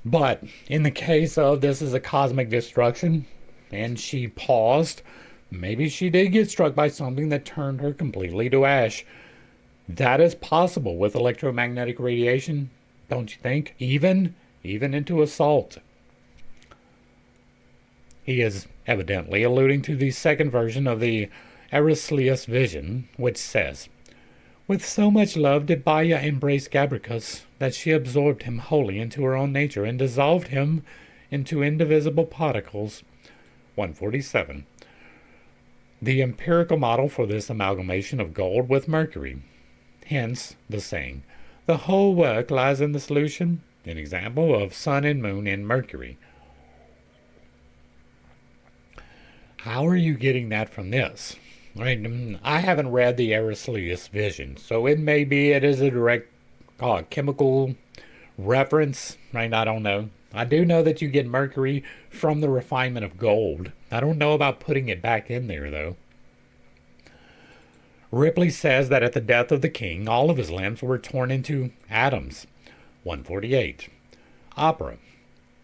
But in the case of this is a cosmic destruction, and she paused, maybe she did get struck by something that turned her completely to ash. That is possible with electromagnetic radiation, don't you think? Even into a salt. He is evidently alluding to the second version of the Eraslius vision, which says, "With so much love did Baia embrace Gabricus, that she absorbed him wholly into her own nature, and dissolved him into indivisible particles." 147. The empirical model for this amalgamation of gold with mercury. Hence the saying, "The whole work lies in the solution," an example of sun and moon in mercury. How are you getting that from this? Right? I haven't read the Eraslius vision, so it is a direct chemical reference, right? I don't know. I do know that you get mercury from the refinement of gold. I don't know about putting it back in there, though. Ripley says that at the death of the king, all of his limbs were torn into atoms. 148. Opera.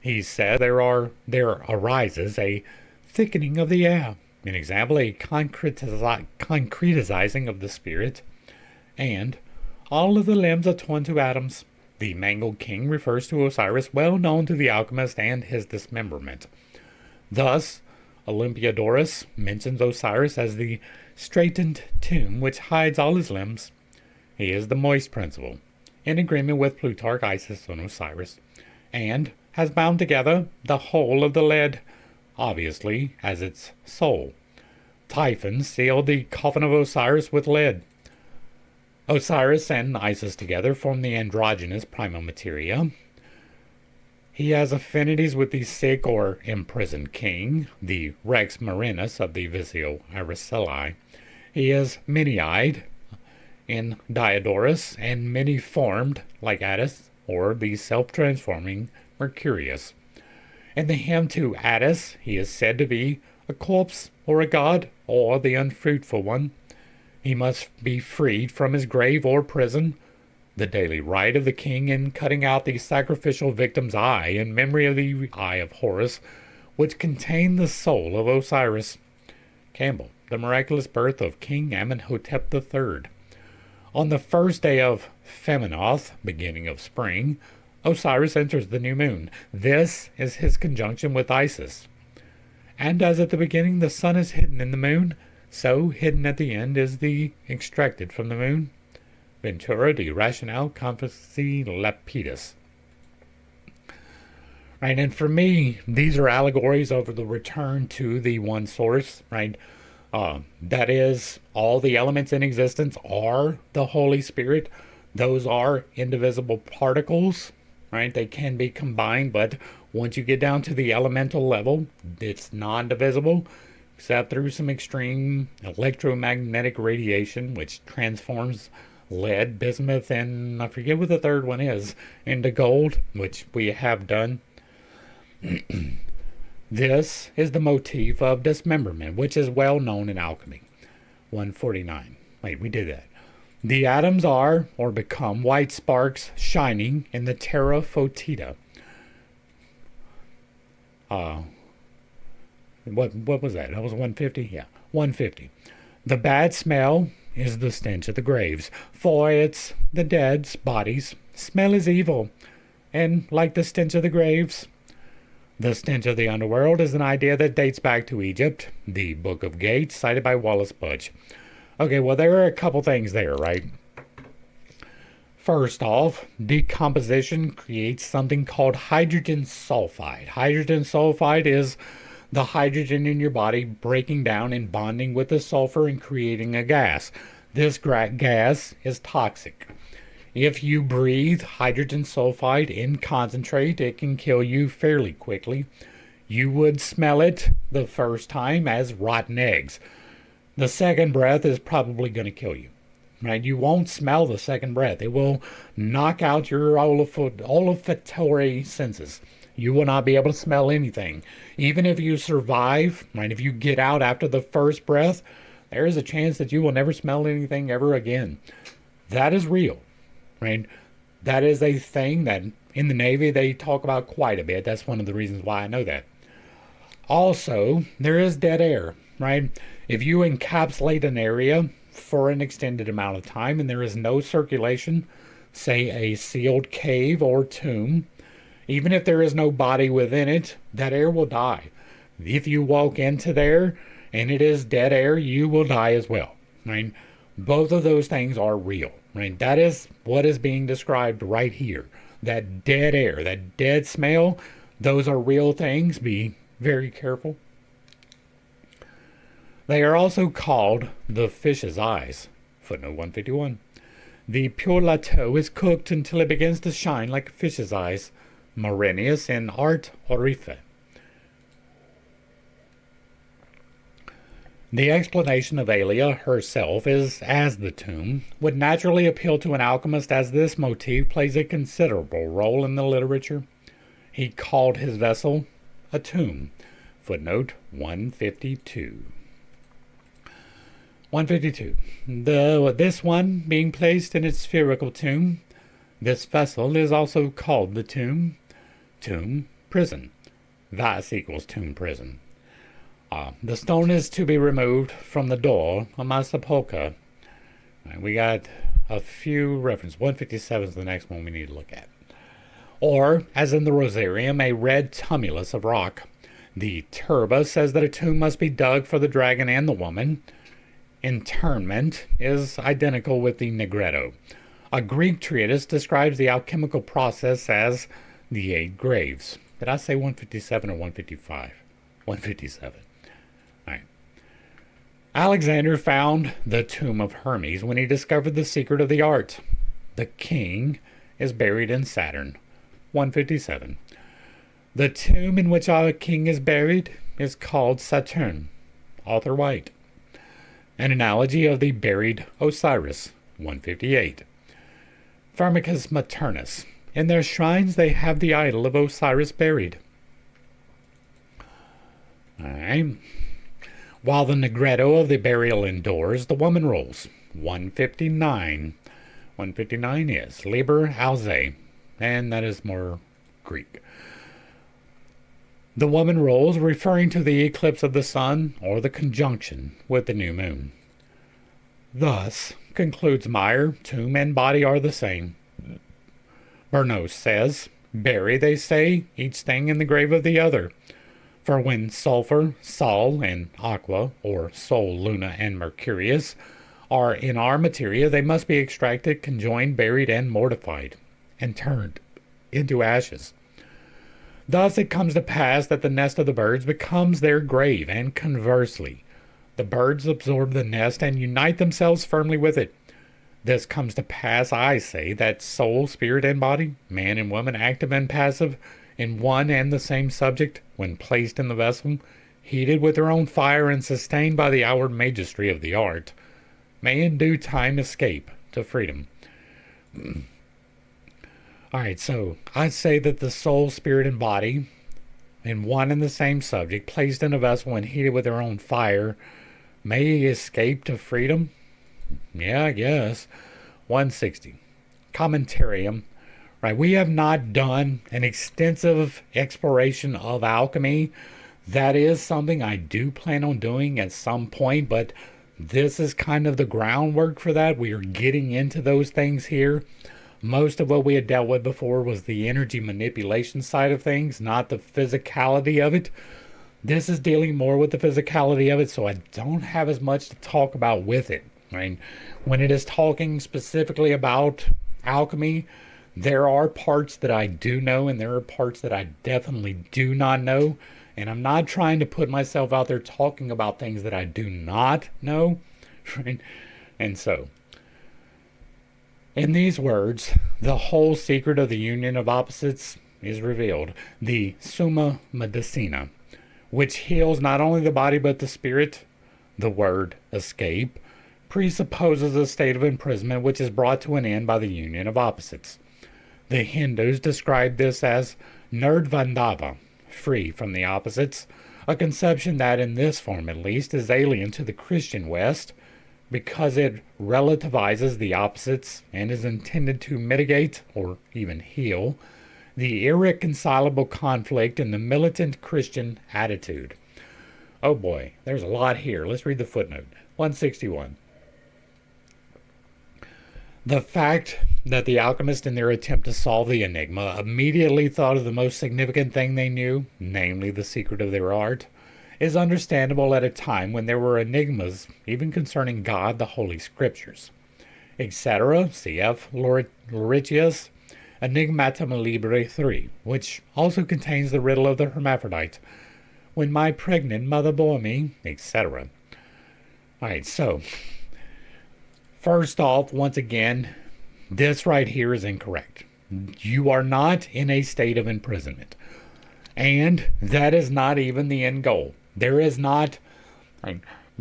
He says there arises a thickening of the air, an example, a concretizing of the spirit, and all of the limbs are torn to atoms. The mangled king refers to Osiris, well known to the alchemist, and his dismemberment. Thus, Olympiodorus mentions Osiris as the straightened tomb which hides all his limbs. He is the moist principle, in agreement with Plutarch, Isis, and Osiris, and has bound together the whole of the lead, obviously, as its soul. Typhon sealed the coffin of Osiris with lead. Osiris and Isis together form the androgynous prima materia. He has affinities with the sick or imprisoned king, the Rex Marinus of the Visio Araceli. He is many-eyed in Diodorus and many-formed like Attis, or the self-transforming Mercurius. In the hymn to Attis, he is said to be a corpse or a god or the unfruitful one. He must be freed from his grave or prison. The daily rite of the king in cutting out the sacrificial victim's eye in memory of the eye of Horus, which contained the soul of Osiris. Campbell, The Miraculous Birth of King Amenhotep III. On the first day of Feminoth, beginning of spring, Osiris enters the new moon. This is his conjunction with Isis. And as at the beginning the sun is hidden in the moon, so hidden at the end is the extracted from the moon. Ventura de Rationale Confici Lapidus. right? And for me, these are allegories over the return to the one source, right? That is, all the elements in existence are the Holy Spirit. Those are indivisible particles, right? They can be combined, but once you get down to the elemental level, it's non-divisible, except through some extreme electromagnetic radiation, which transforms lead, bismuth, and I forget what the third one is, into gold, which we have done. This is the motif of dismemberment, which is well known in alchemy. 149. Wait, we did that. The atoms are, or become, white sparks shining in the terra fotida. What was that? That was 150? Yeah, 150. The bad smell is the stench of the graves, for it's the dead's bodies. Smell is evil, and like the stench of the graves, the stench of the underworld is an idea that dates back to Egypt, the Book of Gates, cited by Wallace Budge. Okay, well, there are a couple things there, right? First off, decomposition creates something called hydrogen sulfide. Hydrogen sulfide is the hydrogen in your body breaking down and bonding with the sulfur and creating a gas. This gas is toxic. If you breathe hydrogen sulfide in concentrate, it can kill you fairly quickly. You would smell it the first time as rotten eggs. The second breath is probably going to kill you. Right? You won't smell the second breath. It will knock out your olfactory senses. You will not be able to smell anything. Even if you survive, right, if you get out after the first breath, there is a chance that you will never smell anything ever again. That is real. Right? That is a thing that in the Navy they talk about quite a bit. That's one of the reasons why I know that. Also, there is dead air, right? If you encapsulate an area for an extended amount of time and there is no circulation, say a sealed cave or tomb, even if there is no body within it, that air will die. If you walk into there and it is dead air, you will die as well, right? Both of those things are real. Right? That is what is being described right here. That dead air, that dead smell, those are real things. Be very careful. They are also called the fish's eyes. Footnote 151. The pure lateau is cooked until it begins to shine like a fish's eyes. Marenius in Art Orife. The explanation of Alia herself is as the tomb would naturally appeal to an alchemist, as this motif plays a considerable role in the literature. He called his vessel a tomb. Footnote 152. 152. This one being placed in its spherical tomb. This vessel is also called the tomb. Tomb, prison. Vas equals tomb, prison. The stone is to be removed from the door of my sepulchre. We got a few references. 157 is the next one we need to look at. Or, as in the Rosarium, a red tumulus of rock. The Turba says that a tomb must be dug for the dragon and the woman. Interment is identical with the Negretto. A Greek treatise describes the alchemical process as the 8 graves. Did I say 157 or 155? 157. Alexander found the tomb of Hermes when he discovered the secret of the art. The king is buried in Saturn. 157. The tomb in which our king is buried is called Saturn. Arthur White. An analogy of the buried Osiris. 158. Firmicus Maternus. In their shrines they have the idol of Osiris buried. Alright. While the Negretto of the burial endures, the woman rolls. 159. 159 is Liber Alze, and that is more Greek. The woman rolls, referring to the eclipse of the sun or the conjunction with the new moon. Thus, concludes Meyer, tomb and body are the same. Bernos says, bury, they say, each thing in the grave of the other. For when sulfur, Sol, and aqua, or Sol, Luna, and Mercurius, are in our materia, they must be extracted, conjoined, buried, and mortified, and turned into ashes. Thus it comes to pass that the nest of the birds becomes their grave, and conversely, the birds absorb the nest and unite themselves firmly with it. This comes to pass, I say, that soul, spirit, and body, man and woman, active and passive, in one and the same subject, when placed in the vessel, heated with their own fire and sustained by the outward majesty of the art, may in due time escape to freedom. Alright, so I'd say that the soul, spirit, and body, in one and the same subject, placed in a vessel and heated with their own fire, may escape to freedom? Yeah, I guess. 160. Commentarium. Right, we have not done an extensive exploration of alchemy. That is something I do plan on doing at some point, but this is kind of the groundwork for that. We are getting into those things here. Most of what we had dealt with before was the energy manipulation side of things, not the physicality of it. This is dealing more with the physicality of it, so I don't have as much to talk about with it. I mean, when it is talking specifically about alchemy, there are parts that I do know, and there are parts that I definitely do not know. And I'm not trying to put myself out there talking about things that I do not know. Right? And so, in these words, the whole secret of the union of opposites is revealed. The Summa Medicina, which heals not only the body but the spirit. The word escape presupposes a state of imprisonment which is brought to an end by the union of opposites. The Hindus describe this as Nirdvandava, free from the opposites, a conception that, in this form at least, is alien to the Christian West because it relativizes the opposites and is intended to mitigate, or even heal, the irreconcilable conflict in the militant Christian attitude. Oh boy, there's a lot here. Let's read the footnote. 161. The fact that the alchemists, in their attempt to solve the enigma, immediately thought of the most significant thing they knew, namely the secret of their art, is understandable at a time when there were enigmas even concerning God, the Holy Scriptures, etc. Cf. Laurentius, Enigmatum Libre 3, which also contains the riddle of the hermaphrodite, when my pregnant mother bore me, etc. Alright, so first off, once again, this right here is incorrect. You are not in a state of imprisonment. And that is not even the end goal. There is not,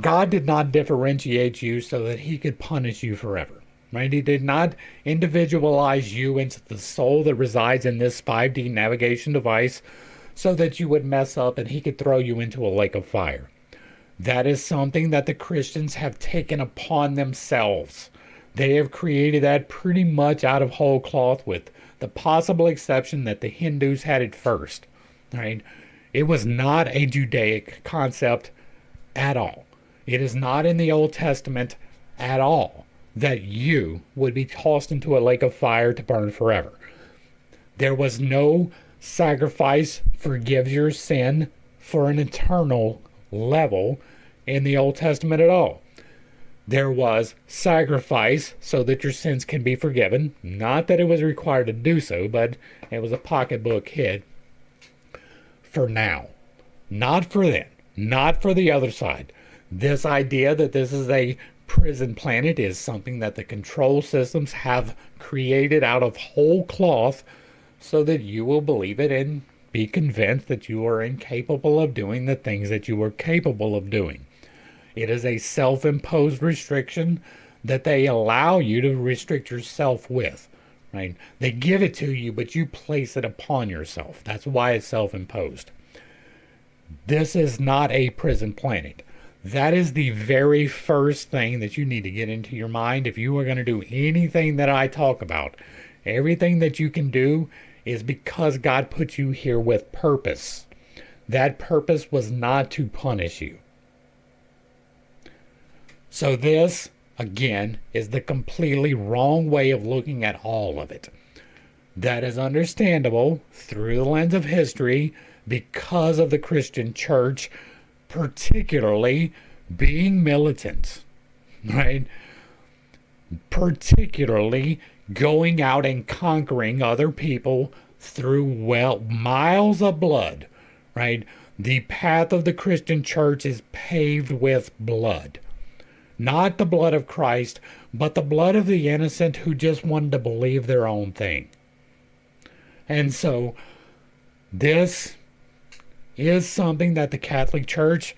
God did not differentiate you so that he could punish you forever. Right? He did not individualize you into the soul that resides in this 5D navigation device so that you would mess up and he could throw you into a lake of fire. That is something that the Christians have taken upon themselves. They have created that pretty much out of whole cloth, with the possible exception that the Hindus had it first. Right? It was not a Judaic concept at all. It is not in the Old Testament at all that you would be tossed into a lake of fire to burn forever. There was no sacrifice forgives your sin for an eternal level in the Old Testament at all. There was sacrifice so that your sins can be forgiven. Not that it was required to do so, but it was a pocketbook hit for now. Not for then. Not for the other side. This idea that this is a prison planet is something that the control systems have created out of whole cloth so that you will believe it and be convinced that you are incapable of doing the things that you are capable of doing. It is a self-imposed restriction that they allow you to restrict yourself with. Right? They give it to you, but you place it upon yourself. That's why it's self-imposed. This is not a prison planet. That is the very first thing that you need to get into your mind if you are going to do anything that I talk about. Everything that you can do is because God put you here with purpose. That purpose was not to punish you. So this, again, is the completely wrong way of looking at all of it. That is understandable through the lens of history because of the Christian church, particularly being militant, right? Particularly going out and conquering other people through miles of blood, right? The path of the Christian church is paved with blood. Not the blood of Christ, but the blood of the innocent who just wanted to believe their own thing. And so, this is something that the Catholic Church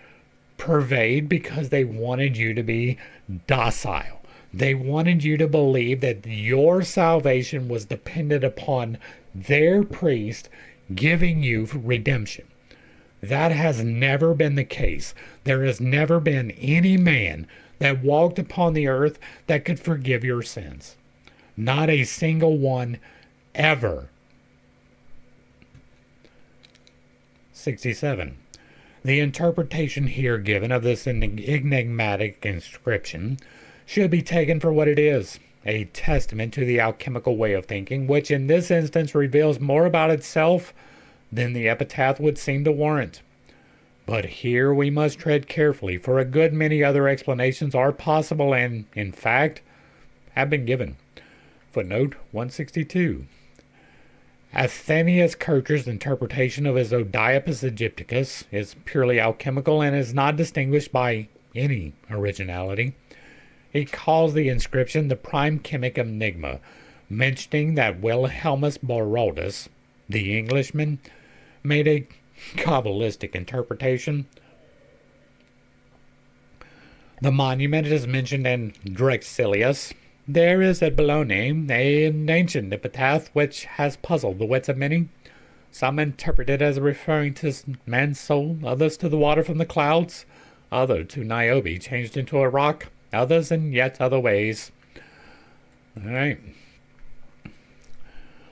pervade because they wanted you to be docile. They wanted you to believe that your salvation was dependent upon their priest giving you redemption. That has never been the case. There has never been any man that walked upon the earth that could forgive your sins. Not a single one ever. 67. The interpretation here given of this enigmatic inscription should be taken for what it is, a testament to the alchemical way of thinking, which in this instance reveals more about itself than the epitaph would seem to warrant. But here we must tread carefully, for a good many other explanations are possible and, in fact, have been given. Footnote 162. Athenaeus Kircher's interpretation of his Oediipus Egypticus is purely alchemical and is not distinguished by any originality. He calls the inscription the prime chemic enigma, mentioning that Wilhelmus Baraldus, the Englishman, made a Kabbalistic interpretation. The monument is mentioned in Drexilius. There is at Bologna an ancient epitaph which has puzzled the wits of many. Some interpret it as referring to man's soul, others to the water from the clouds, others to Niobe changed into a rock, others in yet other ways. All right.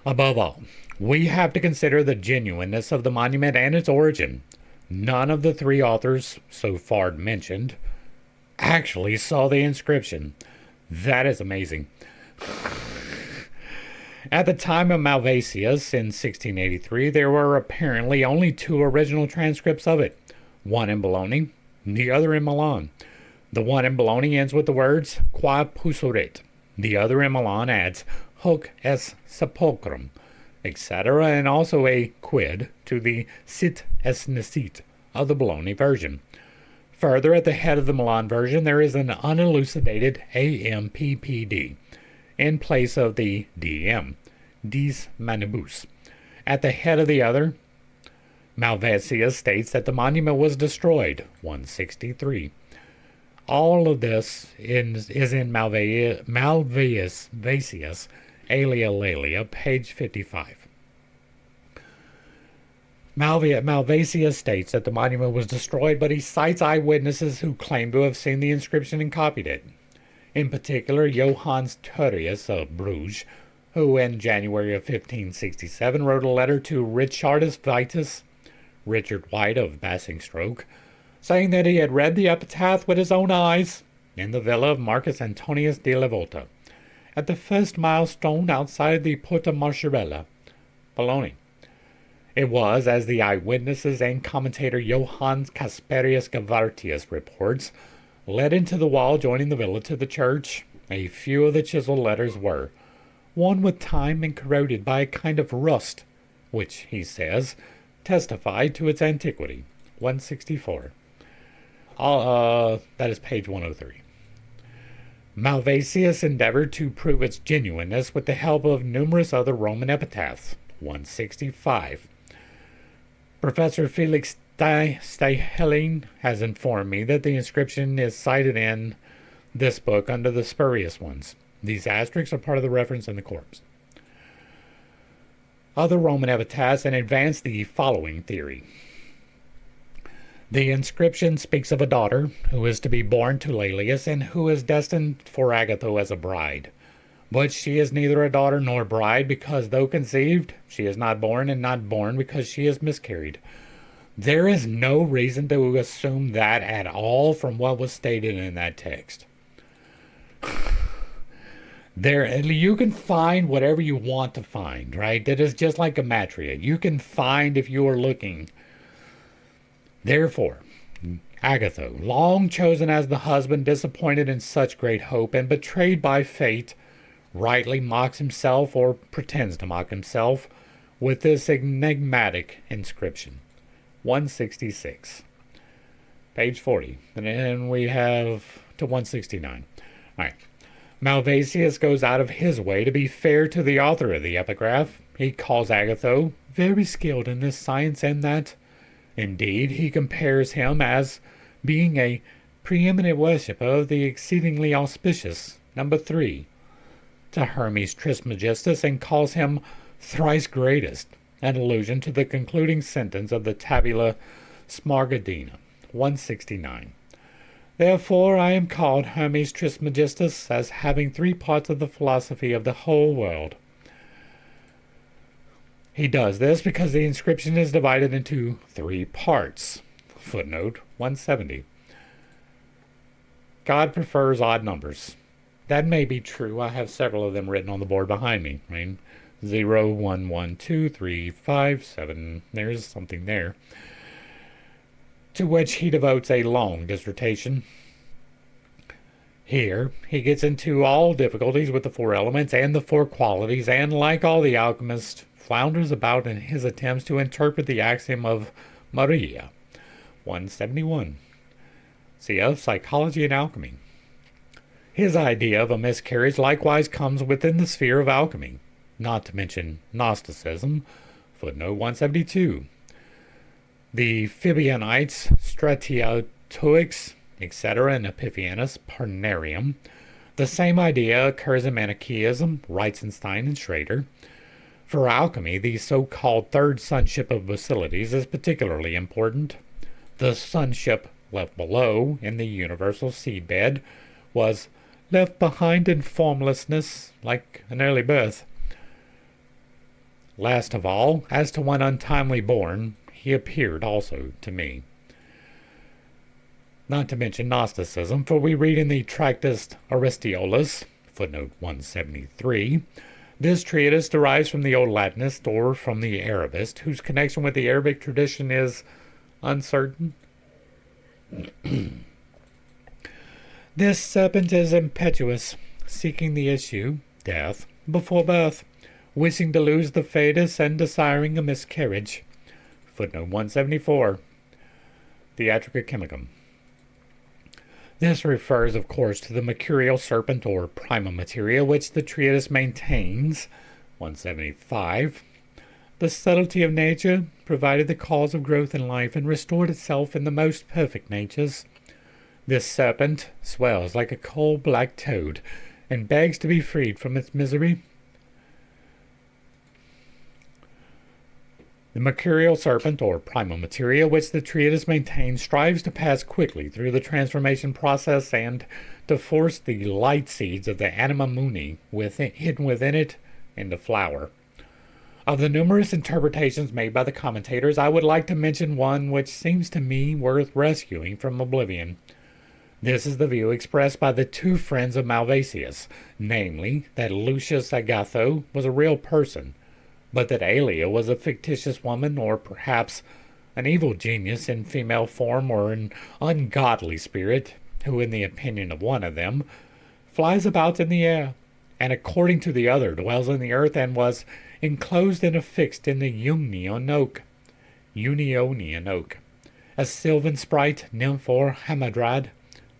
Above all, we have to consider the genuineness of the monument and its origin. None of the three authors so far mentioned actually saw the inscription. That is amazing. At the time of Malvasius in 1683, there were apparently only two original transcripts of it, one in Bologna, the other in Milan. The one in Bologna ends with the words, qua pusurit. The other in Milan adds, hoc est sepulchrum, etc., and also a quid to the sit est nescit of the Bologna version. Further, at the head of the Milan version, there is an unelucidated AMPPD in place of the DM, Dis Manibus. At the head of the other, Malvasius states that the monument was destroyed, 163. All of this is in Malvasius, Aelia Laelia, page 55. Malvasius states that the monument was destroyed, but he cites eyewitnesses who claim to have seen the inscription and copied it. In particular, Johannes Turius of Bruges, who in January of 1567 wrote a letter to Richardus Vitus, Richard White of Basingstoke, saying that he had read the epitaph with his own eyes in the villa of Marcus Antonius de la Volta, at the first milestone outside the Porta Marcherella, Bologna. It was, as the eyewitnesses and commentator Johannes Casperius Gavartius reports, let into the wall joining the villa to the church. A few of the chiseled letters were, worn with time and corroded by a kind of rust, which, he says, testified to its antiquity. 164. That is page 103. Malvasius endeavored to prove its genuineness with the help of numerous other Roman epitaphs. 165. Professor Felix Stahelin has informed me that the inscription is cited in this book under the spurious ones. These asterisks are part of the reference in the corpse. Other Roman epitaphs and advance the following theory. The inscription speaks of a daughter who is to be born to Laelius and who is destined for Agatho as a bride. But she is neither a daughter nor bride, because though conceived, she is not born, and not born because she is miscarried. There is no reason to assume that at all from what was stated in that text. You can find whatever you want to find, right? That is just like gematria. You can find if you are looking. Therefore, Agatho, long chosen as the husband, disappointed in such great hope, and betrayed by fate, rightly mocks himself or pretends to mock himself with this enigmatic inscription. 166. Page 40. And then we have to 169. All right. Malvasius goes out of his way to be fair to the author of the epigraph. He calls Agatho very skilled in this science, and that, indeed, he compares him as being a preeminent worshipper of the exceedingly auspicious number 3 to Hermes Trismegistus, and calls him thrice greatest, an allusion to the concluding sentence of the Tabula Smaragdina. 169. Therefore I am called Hermes Trismegistus, as having 3 parts of the philosophy of the whole world. He does this because the inscription is divided into 3 parts. Footnote 170. God prefers odd numbers. That may be true. I have several of them written on the board behind me. I mean, 0, 1, 1, 2, 3, 5, 7. There's something there. To which he devotes a long dissertation. Here, he gets into all difficulties with the 4 elements and the 4 qualities, and like all the alchemists, flounders about in his attempts to interpret the axiom of Maria. 171. Cf. Psychology and Alchemy. His idea of a miscarriage likewise comes within the sphere of alchemy, not to mention Gnosticism. Footnote 172. The Fabianites, Stratiatoics, etc., and Epiphanius Parnarium. The same idea occurs in Manichaeism, Reitzenstein, and Schrader. For alchemy, the so-called third sonship of Basilides is particularly important. The sonship left below in the universal seedbed was left behind in formlessness, like an early birth. Last of all, as to one untimely born, he appeared also to me. Not to mention Gnosticism, for we read in the Tractus Aristiolus, footnote 173, this treatise derives from the Old Latinist or from the Arabist, whose connection with the Arabic tradition is uncertain. This serpent is impetuous, seeking the issue, death, before birth, wishing to lose the fetus and desiring a miscarriage. Footnote 174. Theatrica Chemicum. This refers, of course, to the mercurial serpent or prima materia, which the treatise maintains. 175. The subtlety of nature provided the cause of growth in life and restored itself in the most perfect natures. This serpent swells like a coal-black toad and begs to be freed from its misery. The mercurial serpent, or prima materia, which the treatise maintains, strives to pass quickly through the transformation process and to force the light seeds of the anima muni hidden within it into flower. Of the numerous interpretations made by the commentators, I would like to mention one which seems to me worth rescuing from oblivion. This is the view expressed by the 2 friends of Malvasius, namely, that Lucius Agatho was a real person, but that Alia was a fictitious woman, or perhaps an evil genius in female form, or an ungodly spirit, who, in the opinion of one of them, flies about in the air, and according to the other dwells in the earth, and was enclosed and affixed in the Unionian oak, a sylvan sprite, nymph, or hamadryad,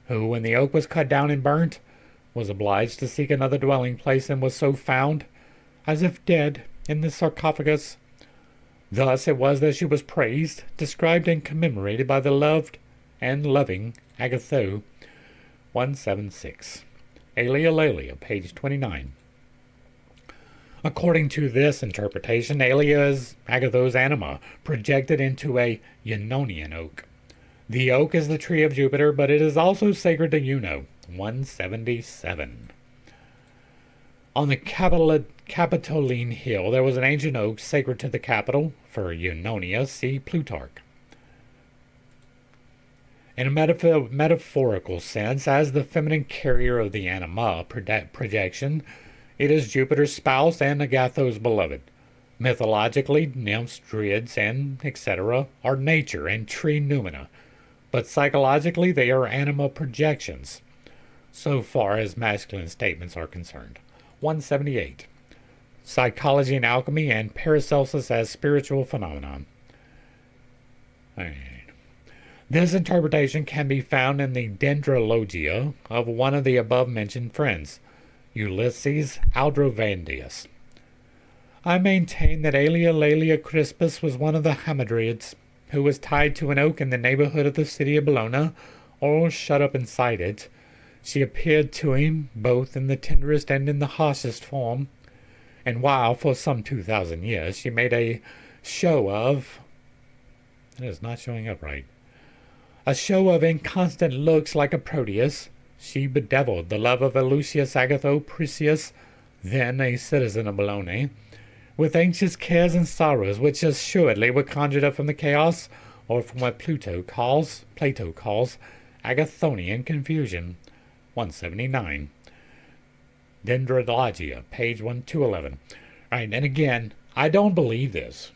who, when the oak was cut down and burnt, was obliged to seek another dwelling place, and was so found, as if dead, in the sarcophagus. Thus it was that she was praised, described, and commemorated by the loved and loving Agatho. 176. Alia Laelia, page 29. According to this interpretation, Alia is Agatho's anima, projected into a Ionian oak. The oak is the tree of Jupiter, but it is also sacred to Juno. 177. On the Capitoline Hill there was an ancient oak sacred to the capital. For Ionia, see Plutarch. In a metaphorical sense, as the feminine carrier of the anima projection, it is Jupiter's spouse and Agatho's beloved. Mythologically, nymphs, druids, and etc. are nature and tree noumena, but psychologically they are anima projections, so far as masculine statements are concerned. 178. psychology and alchemy, and Paracelsus as spiritual phenomenon. Right. This interpretation can be found in the dendrologia of one of the above-mentioned friends, Ulysses Aldrovandus. I maintain that Aelia Laelia Crispus was one of the Hamadryds, who was tied to an oak in the neighborhood of the city of Bologna, or shut up inside it. She appeared to him both in the tenderest and in the harshest form, and while for some 2,000 years she made a show of... It is not showing up right. A show of inconstant looks like a Proteus, she bedeviled the love of Lucius Agatho Precius, then a citizen of Bologna, with anxious cares and sorrows which assuredly were conjured up from the chaos, or from what Plato calls Agathonian confusion. 179. Dendrologia, page 211. Right, and again, I don't believe this.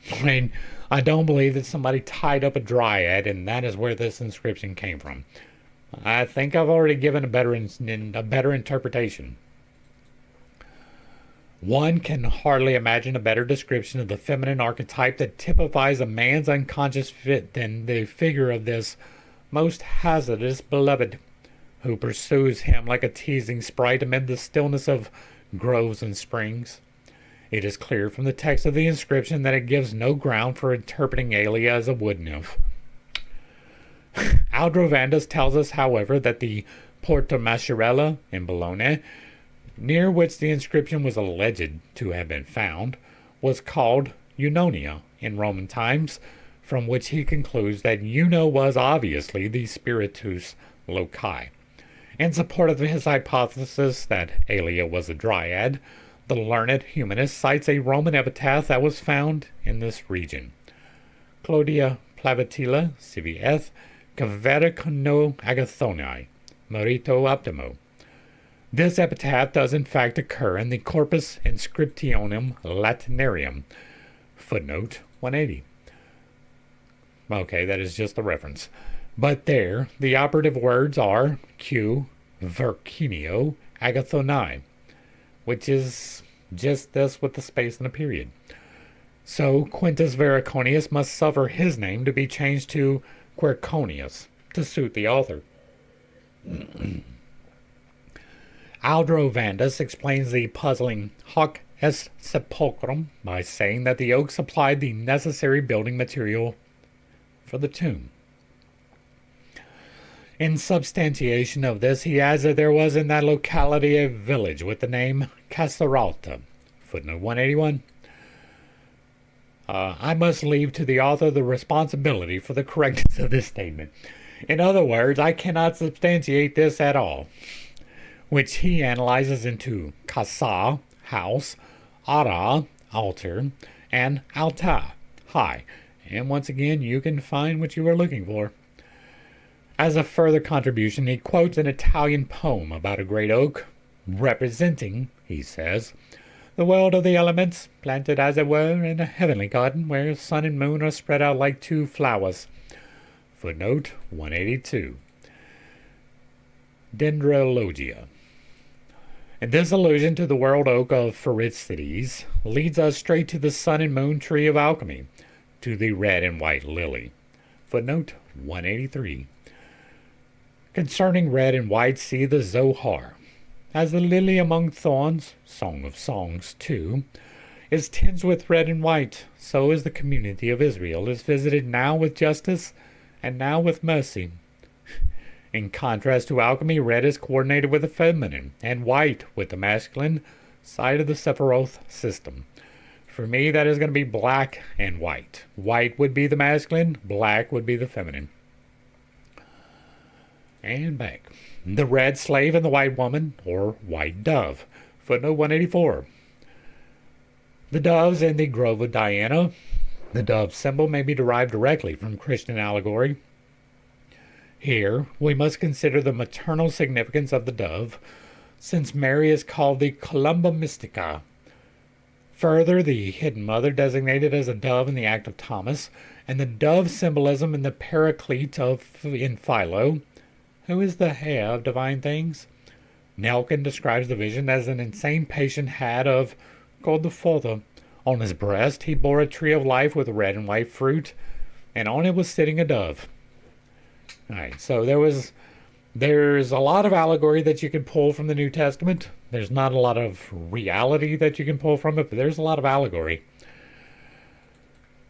I don't believe that somebody tied up a dryad and that is where this inscription came from. I think I've already given a better interpretation. One can hardly imagine a better description of the feminine archetype that typifies a man's unconscious fit than the figure of this most hazardous beloved, who pursues him like a teasing sprite amid the stillness of groves and springs. It is clear from the text of the inscription that it gives no ground for interpreting Alia as a wood nymph. Aldrovandus tells us, however, that the Porta Mascherella in Bologna, near which the inscription was alleged to have been found, was called Eunonia in Roman times, from which he concludes that Euno was obviously the spiritus loci. In support of his hypothesis that Alia was a dryad, the learned humanist cites a Roman epitaph that was found in this region. Claudia Plavatilla CVF Cavericono Agathoni Merito Optimo. This epitaph does in fact occur in the Corpus Inscriptionum Latinarium, footnote 180. Okay, that is just the reference. But there, the operative words are Q Vercinio Agathoni, which is just this with the space and a period. So Quintus Vericonius must suffer his name to be changed to Querconius to suit the author. Aldrovandus explains the puzzling hoc est sepulchrum by saying that the oak supplied the necessary building material for the tomb. In substantiation of this, he adds that there was in that locality a village with the name Castoralta, footnote 181. I must leave to the author the responsibility for the correctness of this statement. In other words, I cannot substantiate this at all, which he analyzes into casa, house, ara, altar, and alta, high. And once again, you can find what you are looking for. As a further contribution, he quotes an Italian poem about a great oak, representing, he says, the world of the elements, planted as it were in a heavenly garden where sun and moon are spread out like two flowers. Footnote 182. Dendrologia. And this allusion to the world oak of Pherecydes leads us straight to the sun and moon tree of alchemy, to the red and white lily. Footnote 183. Concerning red and white, see the Zohar. As the lily among thorns, Song of Songs 2, is tinged with red and white, so is the community of Israel is visited now with justice and now with mercy. In contrast to alchemy, red is coordinated with the feminine and white with the masculine side of the Sephiroth system. For me, that is going to be black and white. White would be the masculine, black would be the feminine. And back. The red slave and the white woman, or white dove. Footnote 184. The doves in the Grove of Diana. The dove symbol may be derived directly from Christian allegory. Here, we must consider the maternal significance of the dove, since Mary is called the Columba Mystica. Further, the hidden mother designated as a dove in the Act of Thomas, and the dove symbolism in the Paraclete in Philo, who is the heir of divine things. Nelkin describes the vision as an insane patient had of called the father. On his breast he bore a tree of life with red and white fruit, and on it was sitting a dove. All right, so there's a lot of allegory that you can pull from the New Testament. There's not a lot of reality that you can pull from it, but there's a lot of allegory.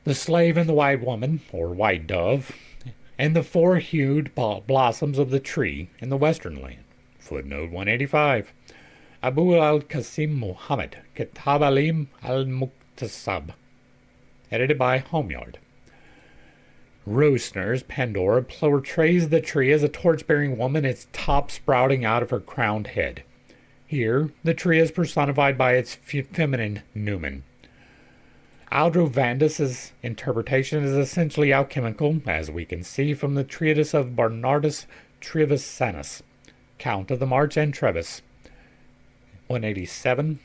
The slave and the white woman, or white dove, and the four-hued blossoms of the tree in the western land. Footnote 185. Abu al-Qasim Muhammad, Kitab Alim al-Muqtasab. Edited by Homeyard. Roessner's Pandora portrays the tree as a torch-bearing woman, its top sprouting out of her crowned head. Here, the tree is personified by its feminine numen. Aldrovandus' interpretation is essentially alchemical, as we can see from the treatise of Bernardus Trevisanus, Count of the March and Trevis. 187.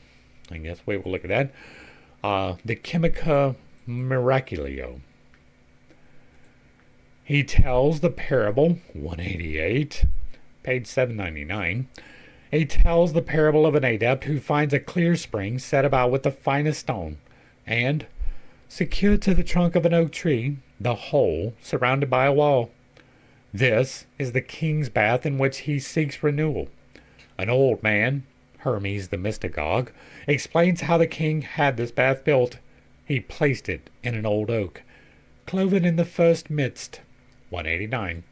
I guess we will look at that. The Chemica Miraculio. He tells the parable, 188, page 799. He tells the parable of an adept who finds a clear spring set about with the finest stone, and, secured to the trunk of an oak tree, the whole surrounded by a wall. This is the king's bath in which he seeks renewal. An old man, Hermes the mystagogue, explains how the king had this bath built. He placed it in an old oak, cloven in the first midst. 189.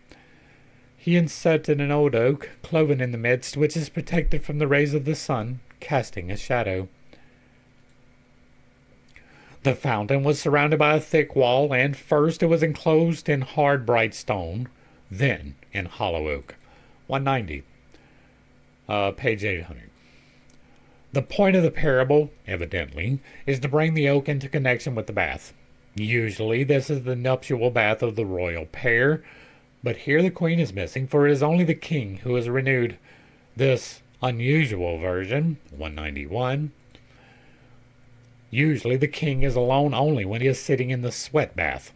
He inserted an old oak, cloven in the midst, which is protected from the rays of the sun, casting a shadow. The fountain was surrounded by a thick wall, and first it was enclosed in hard bright stone, then in hollow oak. 190. Page 800. The point of the parable, evidently, is to bring the oak into connection with the bath. Usually this is the nuptial bath of the royal pair, but here the queen is missing, for it is only the king who is renewed. This unusual version, 191, usually the king is alone only when he is sitting in the sweat bath.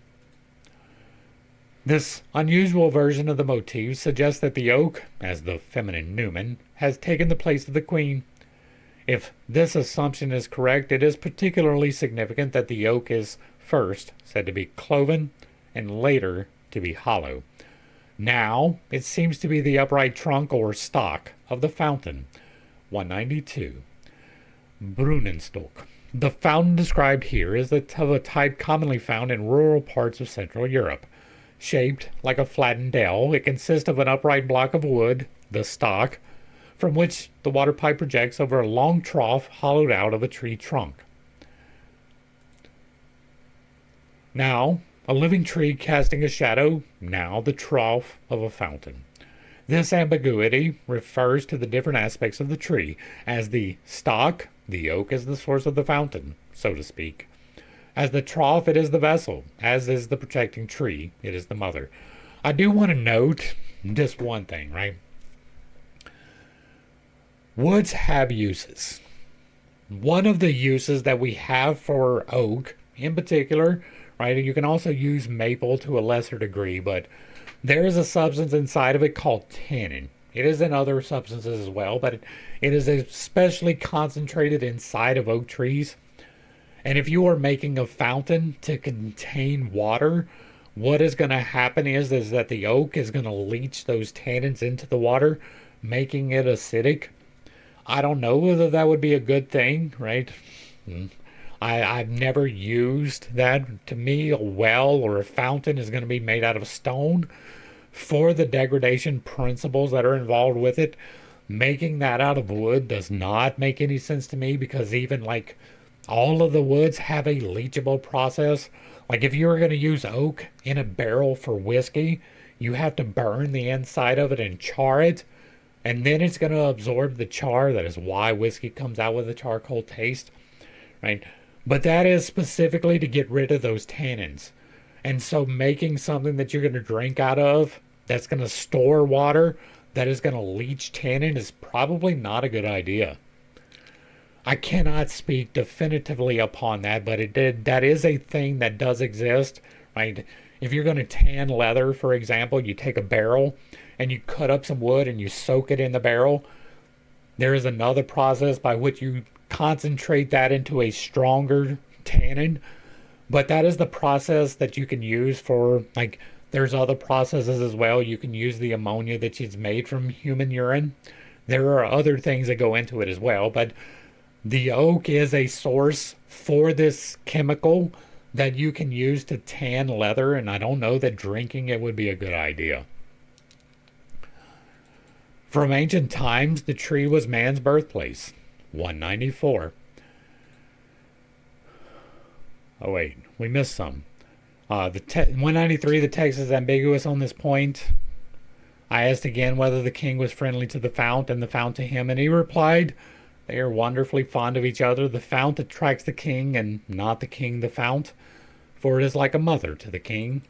This unusual version of the motif suggests that the oak, as the feminine numen, has taken the place of the queen. If this assumption is correct, it is particularly significant that the oak is first said to be cloven and later to be hollow. Now it seems to be the upright trunk or stalk of the fountain. 192. Brunnenstock. The fountain described here is of a type commonly found in rural parts of Central Europe. Shaped like a flattened dell, it consists of an upright block of wood, the stalk, from which the water pipe projects over a long trough hollowed out of a tree trunk. Now, a living tree casting a shadow, now the trough of a fountain. This ambiguity refers to the different aspects of the tree. As the stalk, the oak is the source of the fountain, so to speak. As the trough, it is the vessel. As is the protecting tree, it is the mother. I do want to note just one thing, right? Woods have uses. One of the uses that we have for oak, in particular, right? You can also use maple to a lesser degree, but there is a substance inside of it called tannin. It is in other substances as well, but it is especially concentrated inside of oak trees. And if you are making a fountain to contain water, what is going to happen is that the oak is going to leach those tannins into the water, making it acidic. I don't know whether that would be a good thing, right? I've never used that. To me, a well or a fountain is going to be made out of stone. For the degradation principles that are involved with it, making that out of wood does not make any sense to me, because even like all of the woods have a leachable process. Like if you were going to use oak in a barrel for whiskey, you have to burn the inside of it and char it, and then it's going to absorb the char. That is why whiskey comes out with a charcoal taste, right? But that is specifically to get rid of those tannins. And so making something that you're going to drink out of that's going to store water, that is going to leach tannin, is probably not a good idea. I cannot speak definitively upon that, but that is a thing that does exist, right? If you're going to tan leather, for example, you take a barrel and you cut up some wood and you soak it in the barrel. There is another process by which you concentrate that into a stronger tannin. But that is the process that you can use for, like, there's other processes as well. You can use the ammonia that is made from human urine. There are other things that go into it as well, but the oak is a source for this chemical that you can use to tan leather, and I don't know that drinking it would be a good idea. From ancient times, the tree was man's birthplace. 194. Oh wait, we missed some. 193, the text is ambiguous on this point. I asked again whether the king was friendly to the fount and the fount to him, and he replied, they are wonderfully fond of each other. The fount attracts the king, and not the king the fount, for it is like a mother to the king.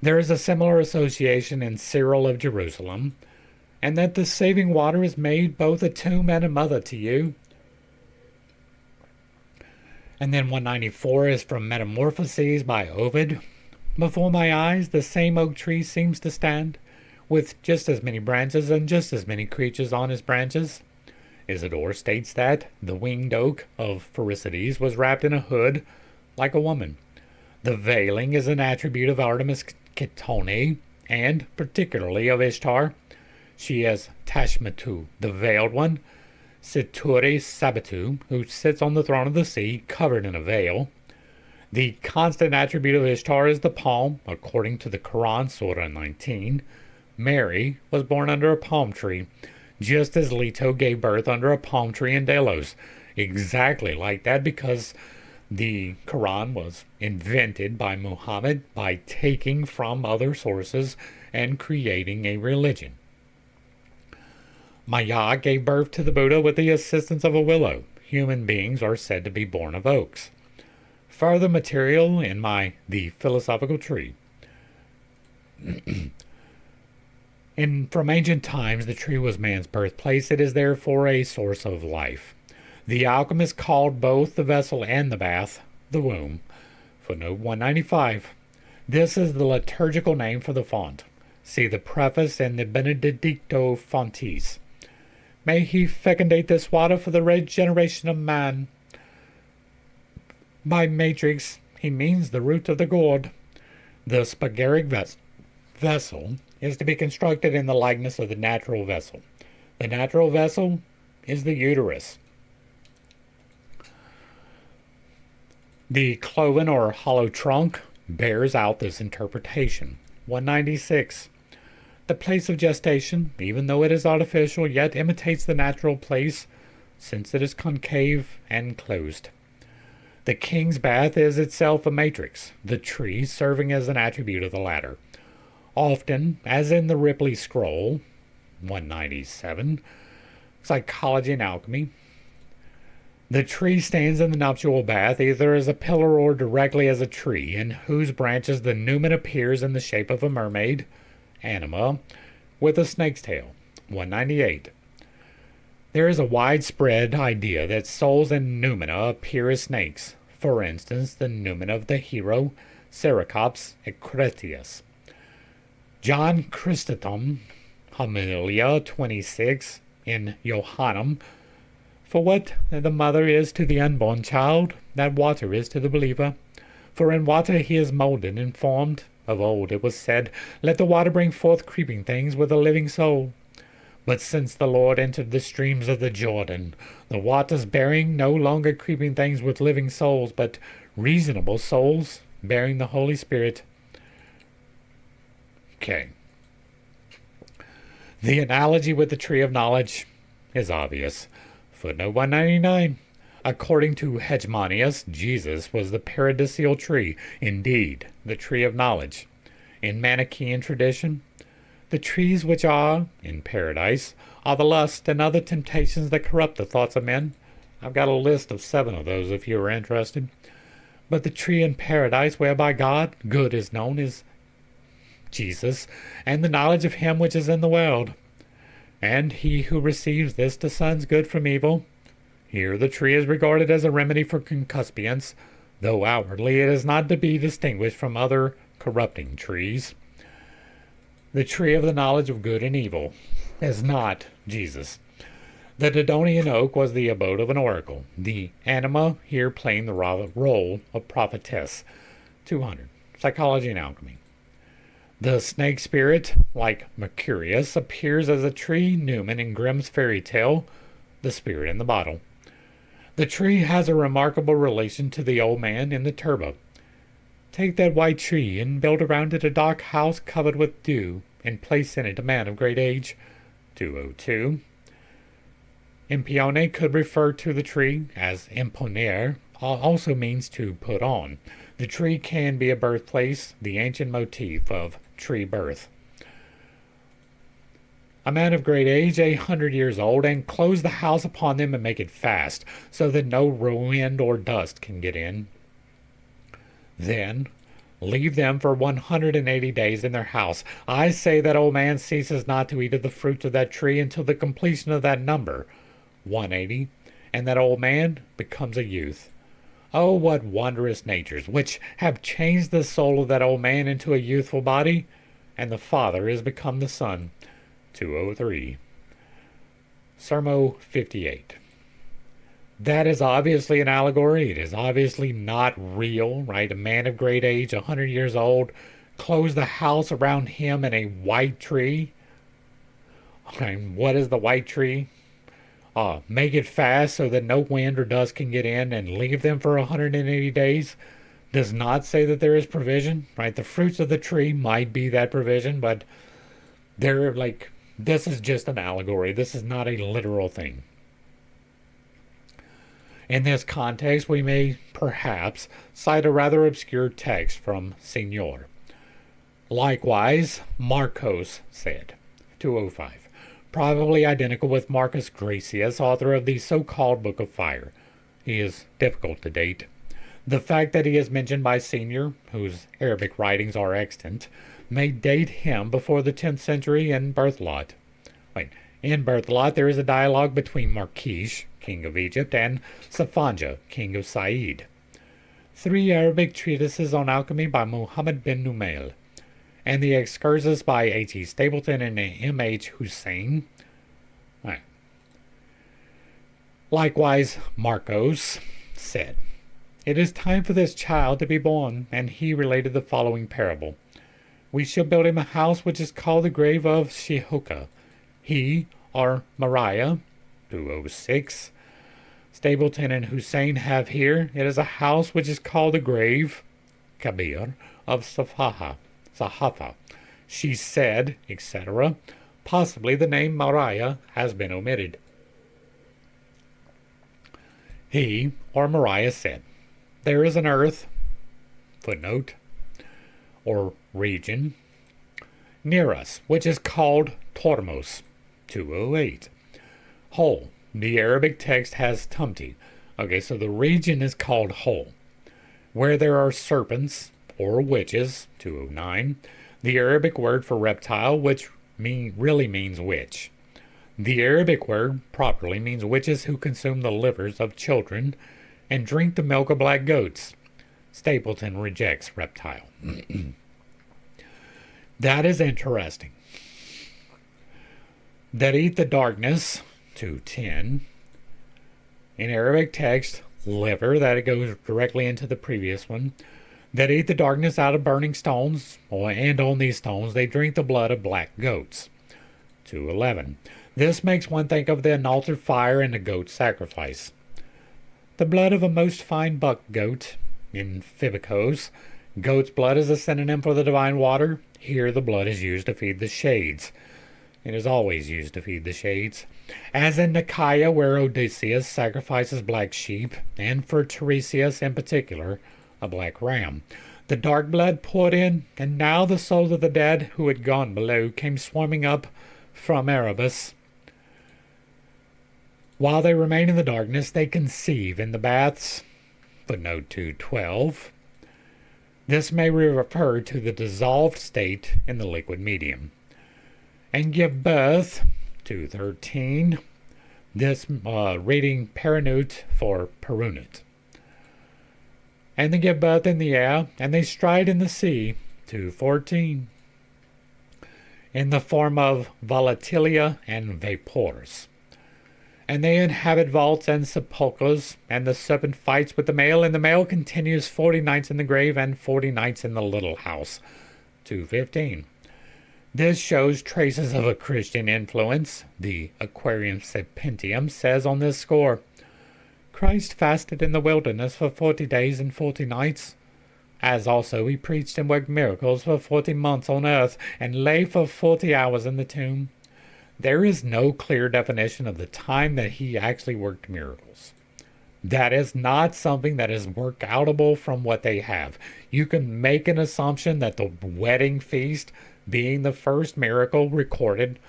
There is a similar association in Cyril of Jerusalem, and that the saving water is made both a tomb and a mother to you. And then 194 is from Metamorphoses by Ovid. Before my eyes, the same oak tree seems to stand, with just as many branches and just as many creatures on his branches. Isidore states that the winged oak of Pherecydes was wrapped in a hood like a woman. The veiling is an attribute of Artemis Ketone, and particularly of Ishtar. She is Tashmetu, the veiled one, Siture Sabitu, who sits on the throne of the sea, covered in a veil. The constant attribute of Ishtar is the palm, according to the Quran, Surah 19. Mary was born under a palm tree, just as Leto gave birth under a palm tree in Delos. Exactly like that, because the Quran was invented by Muhammad by taking from other sources and creating a religion. Maya gave birth to the Buddha with the assistance of a willow. Human beings are said to be born of oaks. Further material in The Philosophical Tree. From ancient times, the tree was man's birthplace. It is therefore a source of life. The alchemists called both the vessel and the bath the womb. Footnote 195. This is the liturgical name for the font. See the preface in the Benedicto Fontis. May he fecundate this water for the regeneration of man. By matrix, he means the root of the gourd. The spagaric vessel is to be constructed in the likeness of the natural vessel. The natural vessel is the uterus. The cloven or hollow trunk bears out this interpretation. 196. The place of gestation, even though it is artificial, yet imitates the natural place, since it is concave and closed. The king's bath is itself a matrix, the tree serving as an attribute of the latter. Often, as in the Ripley Scroll, 197, Psychology and Alchemy, the tree stands in the nuptial bath either as a pillar or directly as a tree, in whose branches the numen appears in the shape of a mermaid, anima, with a snake's tail. 198. There is a widespread idea that souls and noumena appear as snakes. For instance, the noumen of the hero Seracops Ecretius. John Chrysostom, Homilia 26, in Johannum, for what the mother is to the unborn child, that water is to the believer. For in water he is molded and formed. Of old it was said, let the water bring forth creeping things with a living soul. But since the Lord entered the streams of the Jordan, the waters bearing no longer creeping things with living souls, but reasonable souls bearing the Holy Spirit. Okay. The analogy with the tree of knowledge is obvious. Footnote 199. According to Hegemonius, Jesus was the paradisial tree, indeed, the tree of knowledge. In Manichaean tradition, the trees which are in paradise are the lust and other temptations that corrupt the thoughts of men. I've got a list of 7 of those if you are interested. But the tree in paradise whereby God, good, is known is Jesus, and the knowledge of him which is in the world. And he who receives this discerns good from evil. Here the tree is regarded as a remedy for concupiscence, though outwardly it is not to be distinguished from other corrupting trees. The tree of the knowledge of good and evil is not Jesus. The Dodonian oak was the abode of an oracle, the anima here playing the role of prophetess. 200. Psychology and alchemy. The snake spirit, like Mercurius, appears as a tree Newman in Grimm's fairy tale, The Spirit in the Bottle. The tree has a remarkable relation to the old man in the turbo. Take that white tree and build around it a dark house covered with dew, and place in it a man of great age. 202. Impione could refer to the tree, as imponer also means to put on. The tree can be a birthplace, the ancient motif of tree birth. A man of great age, 100 years old, and close the house upon them and make it fast, so that no wind or dust can get in. Then leave them for 180 days in their house. I say that old man ceases not to eat of the fruits of that tree until the completion of that number, 180, and that old man becomes a youth. Oh, what wondrous natures, which have changed the soul of that old man into a youthful body, and the father is become the son. 203. Sermo 58. That is obviously an allegory. It is obviously not real, right? A man of great age, 100 years old, close the house around him in a white tree. Okay, what is the white tree? Make it fast so that no wind or dust can get in, and leave them for 180 days. Does not say that there is provision, right? The fruits of the tree might be that provision, but they're like, this is just an allegory. This is not a literal thing. In this context, we may perhaps cite a rather obscure text from Signor. Likewise, Marcos said, 205, probably identical with Marcus Gracius, author of the so-called Book of Fire. He is difficult to date. The fact that he is mentioned by Senior, whose Arabic writings are extant, may date him before the 10th century in Berthelot. In Berthelot, there is a dialogue between Marquish, king of Egypt, and Safanja, king of Said. 3 Arabic treatises on alchemy by Muhammad bin Numail, and the excursus by H.E. Stapleton and M.H. Hussein. Likewise, Marcos said, it is time for this child to be born, and he related the following parable. We shall build him a house which is called the grave of Shehoka. He, or Mariah, 206. Stapleton and Hussein have here, it is a house which is called the grave, Kabir, of Sahafa. She said, etc. Possibly the name Mariah has been omitted. He, or Mariah, said, there is an earth, footnote, or region, near us, which is called Tormos, 208. Hole. The Arabic text has Tumti. Okay, so the region is called Hole. Where there are serpents, or witches, 209. The Arabic word for reptile, which really means witch. The Arabic word properly means witches who consume the livers of children and drink the milk of black goats. Stapleton rejects reptile. That is interesting. That eat the darkness, 210. In Arabic text, liver, that it goes directly into the previous one. That eat the darkness out of burning stones, and on these stones they drink the blood of black goats. 211. This makes one think of the unaltered fire and the goat sacrifice. The blood of a most fine buck goat, in Phibicos. Goat's blood is a synonym for the divine water. Here the blood is used to feed the shades. It is always used to feed the shades. As in Nicaea, where Odysseus sacrifices black sheep, and for Tiresias in particular, a black ram. The dark blood poured in, and now the souls of the dead who had gone below came swarming up from Erebus. While they remain in the darkness, they conceive in the baths. Footnote 212. This may refer to the dissolved state in the liquid medium. And give birth, 213. This reading paranut for perunut. And they give birth in the air, and they stride in the sea, 214. In the form of volatilia and vapors. And they inhabit vaults and sepulchres, and the serpent fights with the male, and the male continues 40 nights in the grave and 40 nights in the little house. 215. This shows traces of a Christian influence. The Aquarium Sapentium says on this score, Christ fasted in the wilderness for 40 days and 40 nights, as also he preached and worked miracles for 40 months on earth, and lay for 40 hours in the tomb. There is no clear definition of the time that he actually worked miracles. That is not something that is workoutable from what they have. You can make an assumption that the wedding feast, being the first miracle recorded,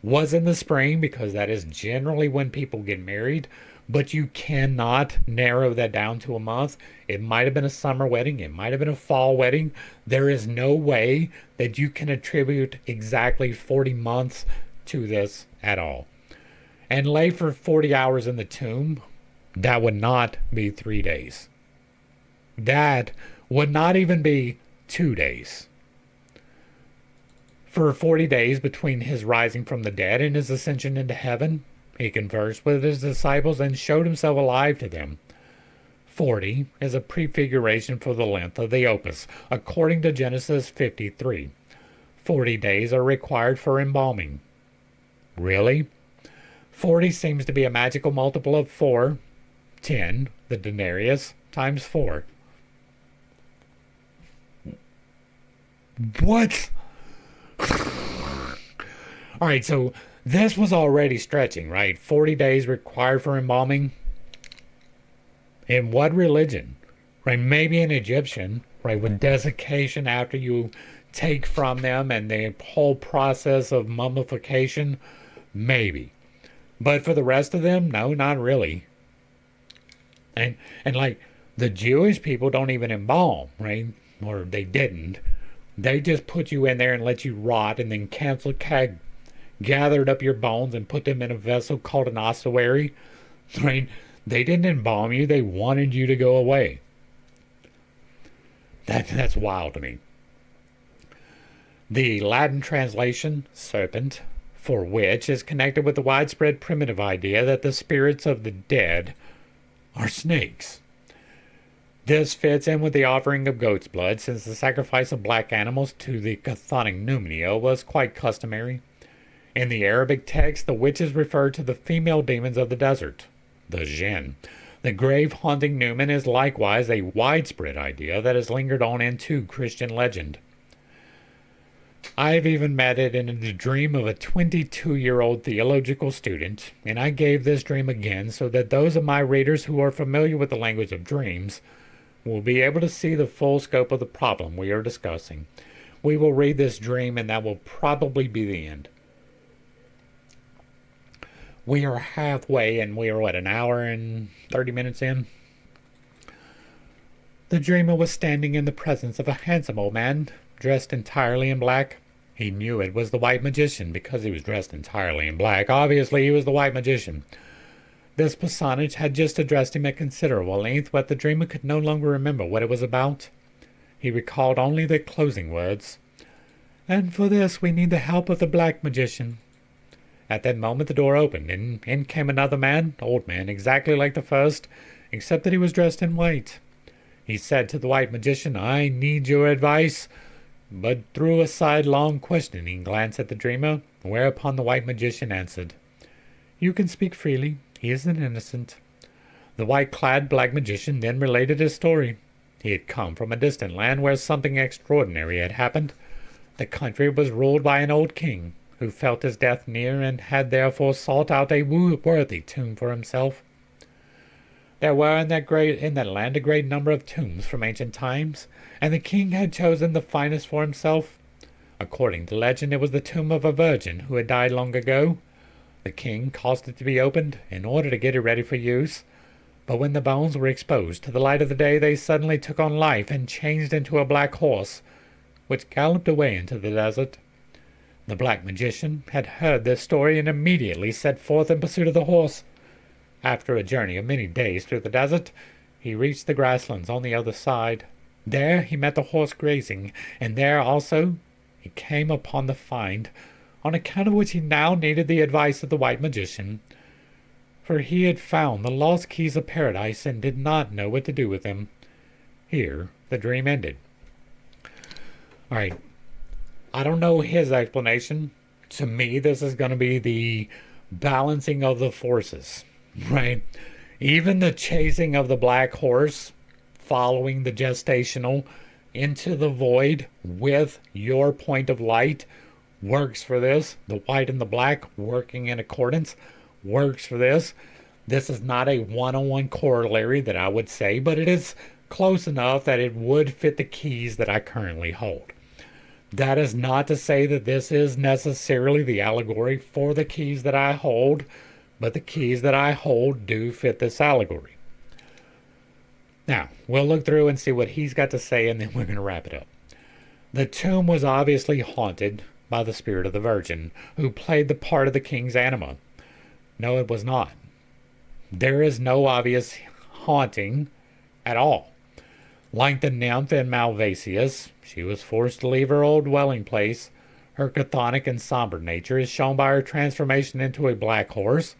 was in the spring, because that is generally when people get married, but you cannot narrow that down to a month. It might have been a summer wedding. It might have been a fall wedding. There is no way that you can attribute exactly 40 months to this at all. And lay for 40 hours in the tomb, that would not be 3 days. That would not even be 2 days. For 40 days between his rising from the dead and his ascension into heaven, he conversed with his disciples and showed himself alive to them. 40 is a prefiguration for the length of the opus, according to Genesis 53. 40 days are required for embalming. Really? 40 seems to be a magical multiple of 4. 10, the denarius, times 4. What? Alright, so this was already stretching, right? 40 days required for embalming. In what religion? Right? Maybe an Egyptian, right? With desiccation after you take from them and the whole process of mummification. Maybe. But for the rest of them, no, not really. And like, the Jewish people don't even embalm, right? Or they didn't. They just put you in there and let you rot, and then gathered up your bones and put them in a vessel called an ossuary, right? They didn't embalm you. They wanted you to go away. That's wild to me. The Latin translation, serpent, for witch, is connected with the widespread primitive idea that the spirits of the dead are snakes. This fits in with the offering of goat's blood, since the sacrifice of black animals to the chthonic numenia was quite customary. In the Arabic text, the witches refer to the female demons of the desert, the jinn. The grave-haunting numen is likewise a widespread idea that has lingered on into Christian legend. I've even met it in the dream of a 22-year-old theological student, and I gave this dream again so that those of my readers who are familiar with the language of dreams will be able to see the full scope of the problem we are discussing. We will read this dream, and that will probably be the end. We are halfway, and we are, an hour and 30 minutes in? The dreamer was standing in the presence of a handsome old man, dressed entirely in black. He knew it was the white magician because he was dressed entirely in black. Obviously, he was the white magician. This personage had just addressed him at considerable length, but the dreamer could no longer remember what it was about. He recalled only the closing words. And for this we need the help of the black magician. At that moment the door opened, and in came another man, old man, exactly like the first, except that he was dressed in white. He said to the white magician, I need your advice, but threw a sidelong questioning glance at the dreamer, whereupon the white magician answered, You can speak freely. He is an innocent. The white-clad black magician then related his story. He had come from a distant land where something extraordinary had happened. The country was ruled by an old king, who felt his death near and had therefore sought out a worthy tomb for himself. There were in that land a great number of tombs from ancient times, and the king had chosen the finest for himself. According to legend, it was the tomb of a virgin who had died long ago. The king caused it to be opened in order to get it ready for use, but when the bones were exposed to the light of the day, they suddenly took on life and changed into a black horse, which galloped away into the desert. The black magician had heard this story and immediately set forth in pursuit of the horse. After a journey of many days through the desert, he reached the grasslands on the other side. There he met the horse grazing, and there also he came upon the find, on account of which he now needed the advice of the white magician. for he had found the lost keys of paradise and did not know what to do with them. Here the dream ended. All right, I don't know his explanation. To me, this is going to be the balancing of the forces, right? Even the chasing of the black horse, following the gestational into the void with your point of light, works for this. The white and the black working in accordance works for this. This is not a one-on-one corollary that I would say, but it is close enough that it would fit the keys that I currently hold. That is not to say that this is necessarily the allegory for the keys that I hold, but the keys that I hold do fit this allegory. Now, we'll look through and see what he's got to say, and then we're going to wrap it up. The tomb was obviously haunted by the spirit of the Virgin, who played the part of the king's anima. No, it was not. There is no obvious haunting at all. Like the nymph in Malvasius, she was forced to leave her old dwelling place. Her chthonic and somber nature is shown by her transformation into a black horse,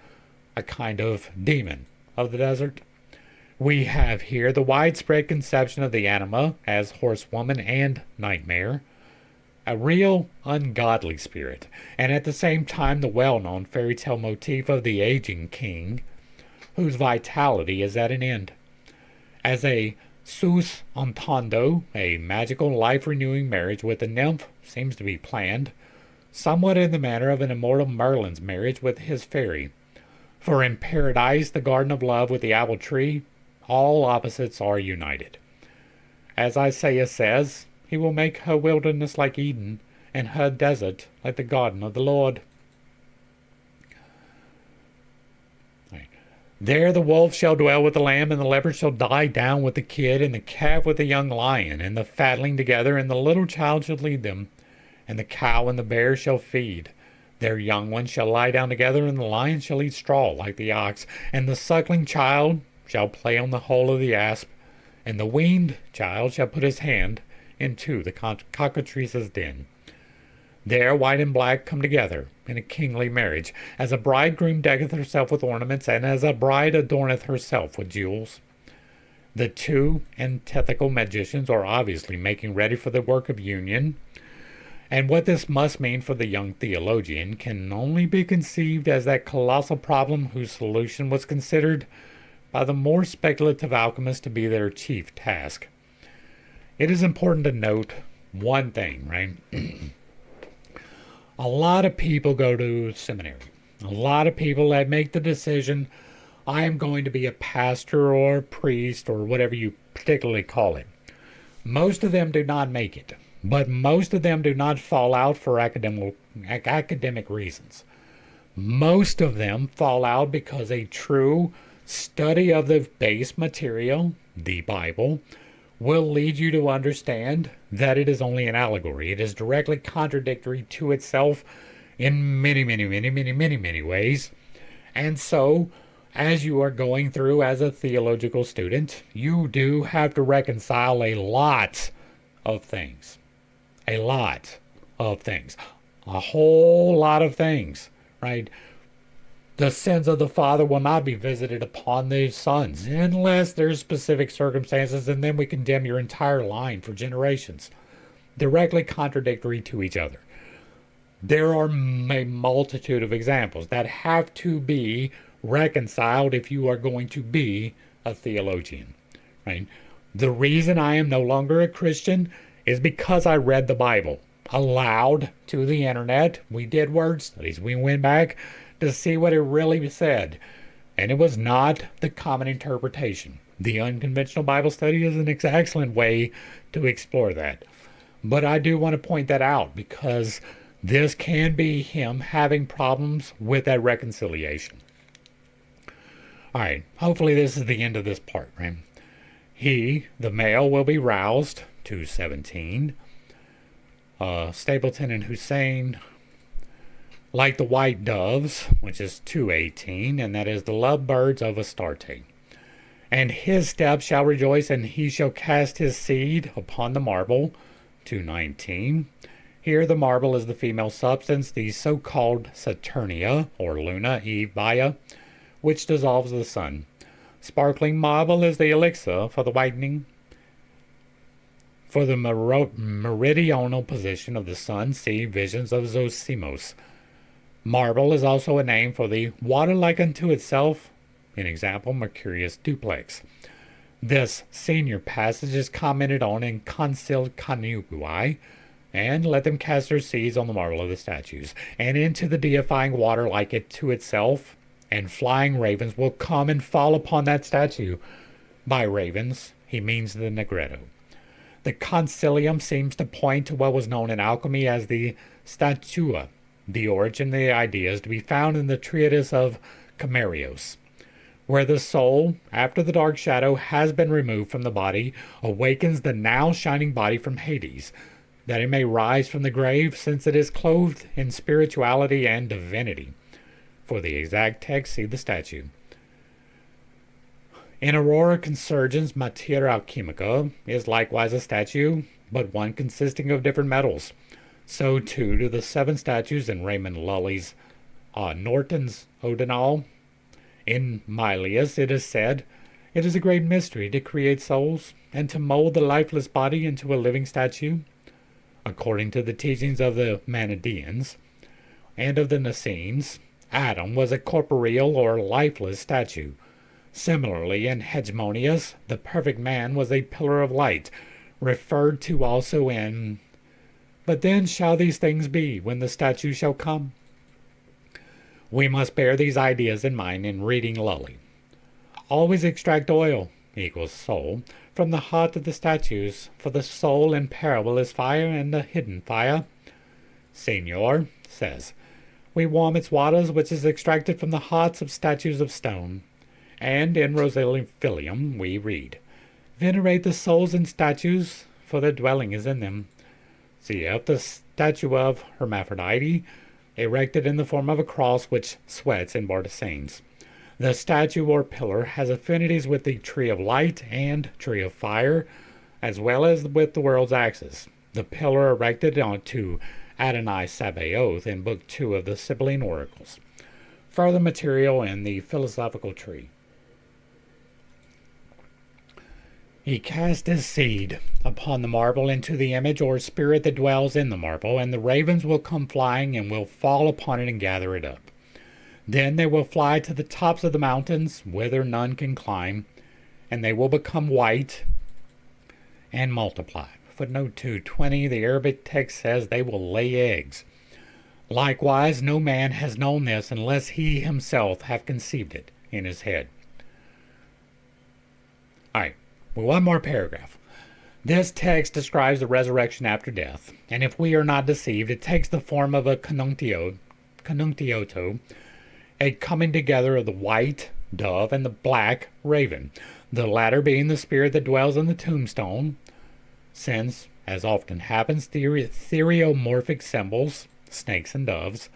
a kind of demon of the desert. We have here the widespread conception of the anima as horsewoman and nightmare, a real ungodly spirit, and at the same time the well-known fairy tale motif of the aging king, whose vitality is at an end. As a sus entendo, a magical life-renewing marriage with a nymph seems to be planned, somewhat in the manner of an immortal Merlin's marriage with his fairy. For in paradise, the garden of love with the apple tree, all opposites are united. As Isaiah says, he will make her wilderness like Eden, and her desert like the garden of the Lord. There the wolf shall dwell with the lamb, and the leopard shall lie down with the kid, and the calf with the young lion, and the fatling together, and the little child shall lead them, and the cow and the bear shall feed. Their young ones shall lie down together, and the lion shall eat straw like the ox, and the suckling child shall play on the hole of the asp, and the weaned child shall put his hand into the cockatrice's den. There white and black come together in a kingly marriage, as a bridegroom decketh herself with ornaments, and as a bride adorneth herself with jewels. The two antithetical magicians are obviously making ready for the work of union, and what this must mean for the young theologian can only be conceived as that colossal problem whose solution was considered by the more speculative alchemists to be their chief task. It is important to note one thing, right? A lot of people go to seminary. A lot of people that make the decision, I am going to be a pastor or a priest or whatever you particularly call it. Most of them do not make it, but most of them do not fall out for academic reasons. Most of them fall out because a true study of the base material, the Bible, will lead you to understand that it is only an allegory. It is directly contradictory to itself in many ways. And so, as you are going through as a theological student, you do have to reconcile a lot of things. A lot of things. A whole lot of things, right? The sins of the father will not be visited upon the sons unless there's specific circumstances, and then we condemn your entire line for generations. Directly contradictory to each other. There are a multitude of examples that have to be reconciled if you are going to be a theologian, right? The reason I am no longer a Christian is because I read the Bible aloud to the internet. We did word studies. We went back to see what it really said, and it was not the common interpretation. The unconventional Bible study is an excellent way to explore that. But I do want to point that out because this can be him having problems with that reconciliation. All right, hopefully this is the end of this part, right? He, the male, will be roused, 217. Stapleton and Hussein, like the white doves, which is 218, and that is the lovebirds of Astarte. And his steps shall rejoice, and he shall cast his seed upon the marble, 219. Here the marble is the female substance, the so-called Saturnia, or Luna, Eve, Baia, which dissolves the sun. Sparkling marble is the elixir for the whitening. For the meridional position of the sun, see Visions of Zosimos. Marble is also a name for the water like unto itself, in example, Mercurius duplex. This senior passage is commented on in Concil Connubii, and let them cast their seeds on the marble of the statues, and into the deifying water like it to itself, and flying ravens will come and fall upon that statue. By ravens, he means the Negretto. The concilium seems to point to what was known in alchemy as the statua. The origin of the idea is to be found in the treatise of Camerios, where the soul, after the dark shadow has been removed from the body, awakens the now shining body from Hades, that it may rise from the grave, since it is clothed in spirituality and divinity. For the exact text, see the statue. In Aurora Consurgens Materia Alchemica is likewise a statue, but one consisting of different metals. So too do the 7 statues in Raymond Lully's Norton's Odinal. In Mylius it is said, it is a great mystery to create souls, and to mold the lifeless body into a living statue. According to the teachings of the Manichaeans and of the Essenes, Adam was a corporeal or lifeless statue. Similarly, in Hegemonius, the perfect man was a pillar of light, referred to also in But then shall these things be, when the statue shall come? We must bear these ideas in mind in reading Lully. Always extract oil, equals soul, from the heart of the statues, for the soul in parable is fire and the hidden fire. Senor says, we warm its waters, which is extracted from the hearts of statues of stone. And in Rosalium Filium we read, venerate the souls in statues, for their dwelling is in them. Cf. the statue of Hermaphrodite, erected in the form of a cross which sweats in Bardesanes. The statue or pillar has affinities with the tree of light and tree of fire, as well as with the world's axis. The pillar erected onto Adonai Sabaoth in Book 2 of the Sibylline Oracles. Further material in the philosophical tree. He cast his seed upon the marble into the image or spirit that dwells in the marble, and the ravens will come flying and will fall upon it and gather it up. Then they will fly to the tops of the mountains, whither none can climb, and they will become white and multiply. Footnote 220, the Arabic text says they will lay eggs. Likewise, no man has known this unless he himself have conceived it in his head. All right, well, one more paragraph. This text describes the resurrection after death, and if we are not deceived, it takes the form of a coniunctioto, a coming together of the white dove and the black raven, the latter being the spirit that dwells in the tombstone, since, as often happens, theriomorphic symbols, snakes and doves,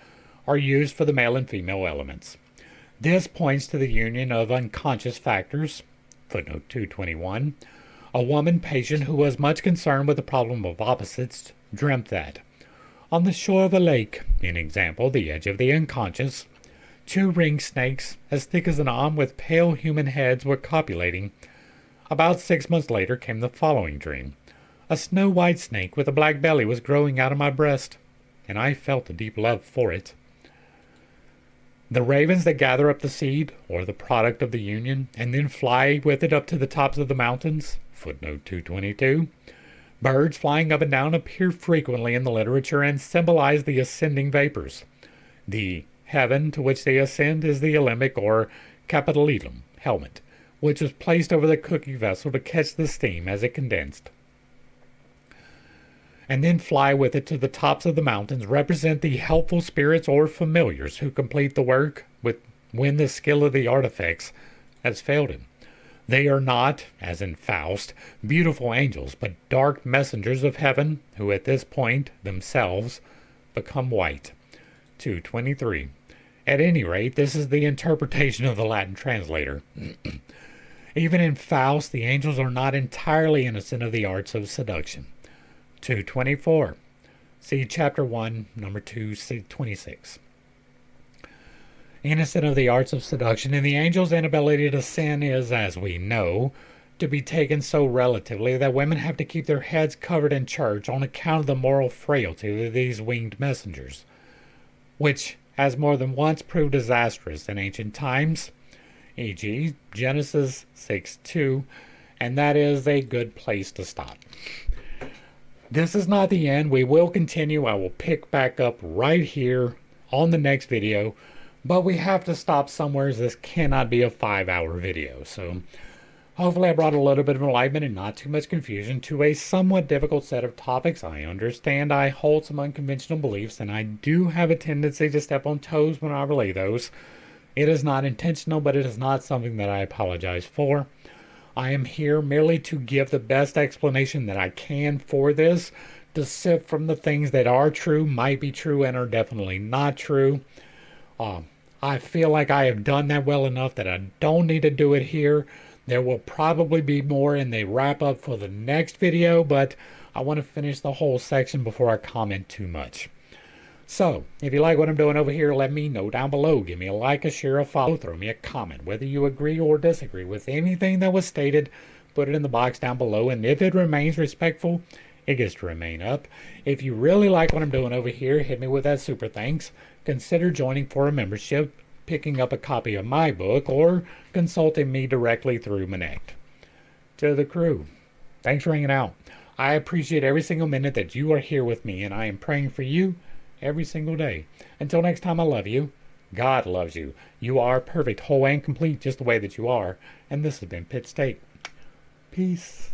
are used for the male and female elements. This points to the union of unconscious factors. Footnote 221. A woman patient who was much concerned with the problem of opposites dreamt that, on the shore of a lake, in example, the edge of the unconscious, 2 ring snakes, as thick as an arm with pale human heads, were copulating. About 6 months later came the following dream. A snow-white snake with a black belly was growing out of my breast, and I felt a deep love for it. The ravens that gather up the seed, or the product of the union, and then fly with it up to the tops of the mountains. Footnote 222. Birds flying up and down appear frequently in the literature and symbolize the ascending vapors. The heaven to which they ascend is the alembic or capitolidum helmet, which was placed over the cooking vessel to catch the steam as it condensed, and then fly with it to the tops of the mountains, represent the helpful spirits or familiars who complete the work when the skill of the artifacts has failed him. They are not, as in Faust, beautiful angels, but dark messengers of heaven, who at this point themselves become white. 223. At any rate, this is the interpretation of the Latin translator. Even in Faust, the angels are not entirely innocent of the arts of seduction. 224. See Chapter 1, Number 2, 26. innocent of the arts of seduction, and the angel's inability to sin is, as we know, to be taken so relatively that women have to keep their heads covered in church on account of the moral frailty of these winged messengers, which has more than once proved disastrous in ancient times, e.g. Genesis 6:2, and that is a good place to stop. This is not the end. We will continue. I will pick back up right here on the next video, but we have to stop somewhere as this cannot be a 5-hour video. So hopefully I brought a little bit of enlightenment and not too much confusion to a somewhat difficult set of topics. I understand I hold some unconventional beliefs, and I do have a tendency to step on toes when I relay those. It is not intentional, but it is not something that I apologize for. I am here merely to give the best explanation that I can for this, to sift from the things that are true, might be true, and are definitely not true. I feel like I have done that well enough that I don't need to do it here. There will probably be more in the wrap up for the next video, but I want to finish the whole section before I comment too much. So, if you like what I'm doing over here, let me know down below. Give me a like, a share, a follow, throw me a comment. Whether you agree or disagree with anything that was stated, put it in the box down below, and if it remains respectful, it gets to remain up. If you really like what I'm doing over here, hit me with that super thanks. Consider joining for a membership, picking up a copy of my book, or consulting me directly through Connect. To the crew, thanks for hanging out. I appreciate every single minute that you are here with me, and I am praying for you every single day. Until next time, I love you. God loves you. You are perfect, whole, and complete just the way that you are. And this has been Pit Steak. Peace.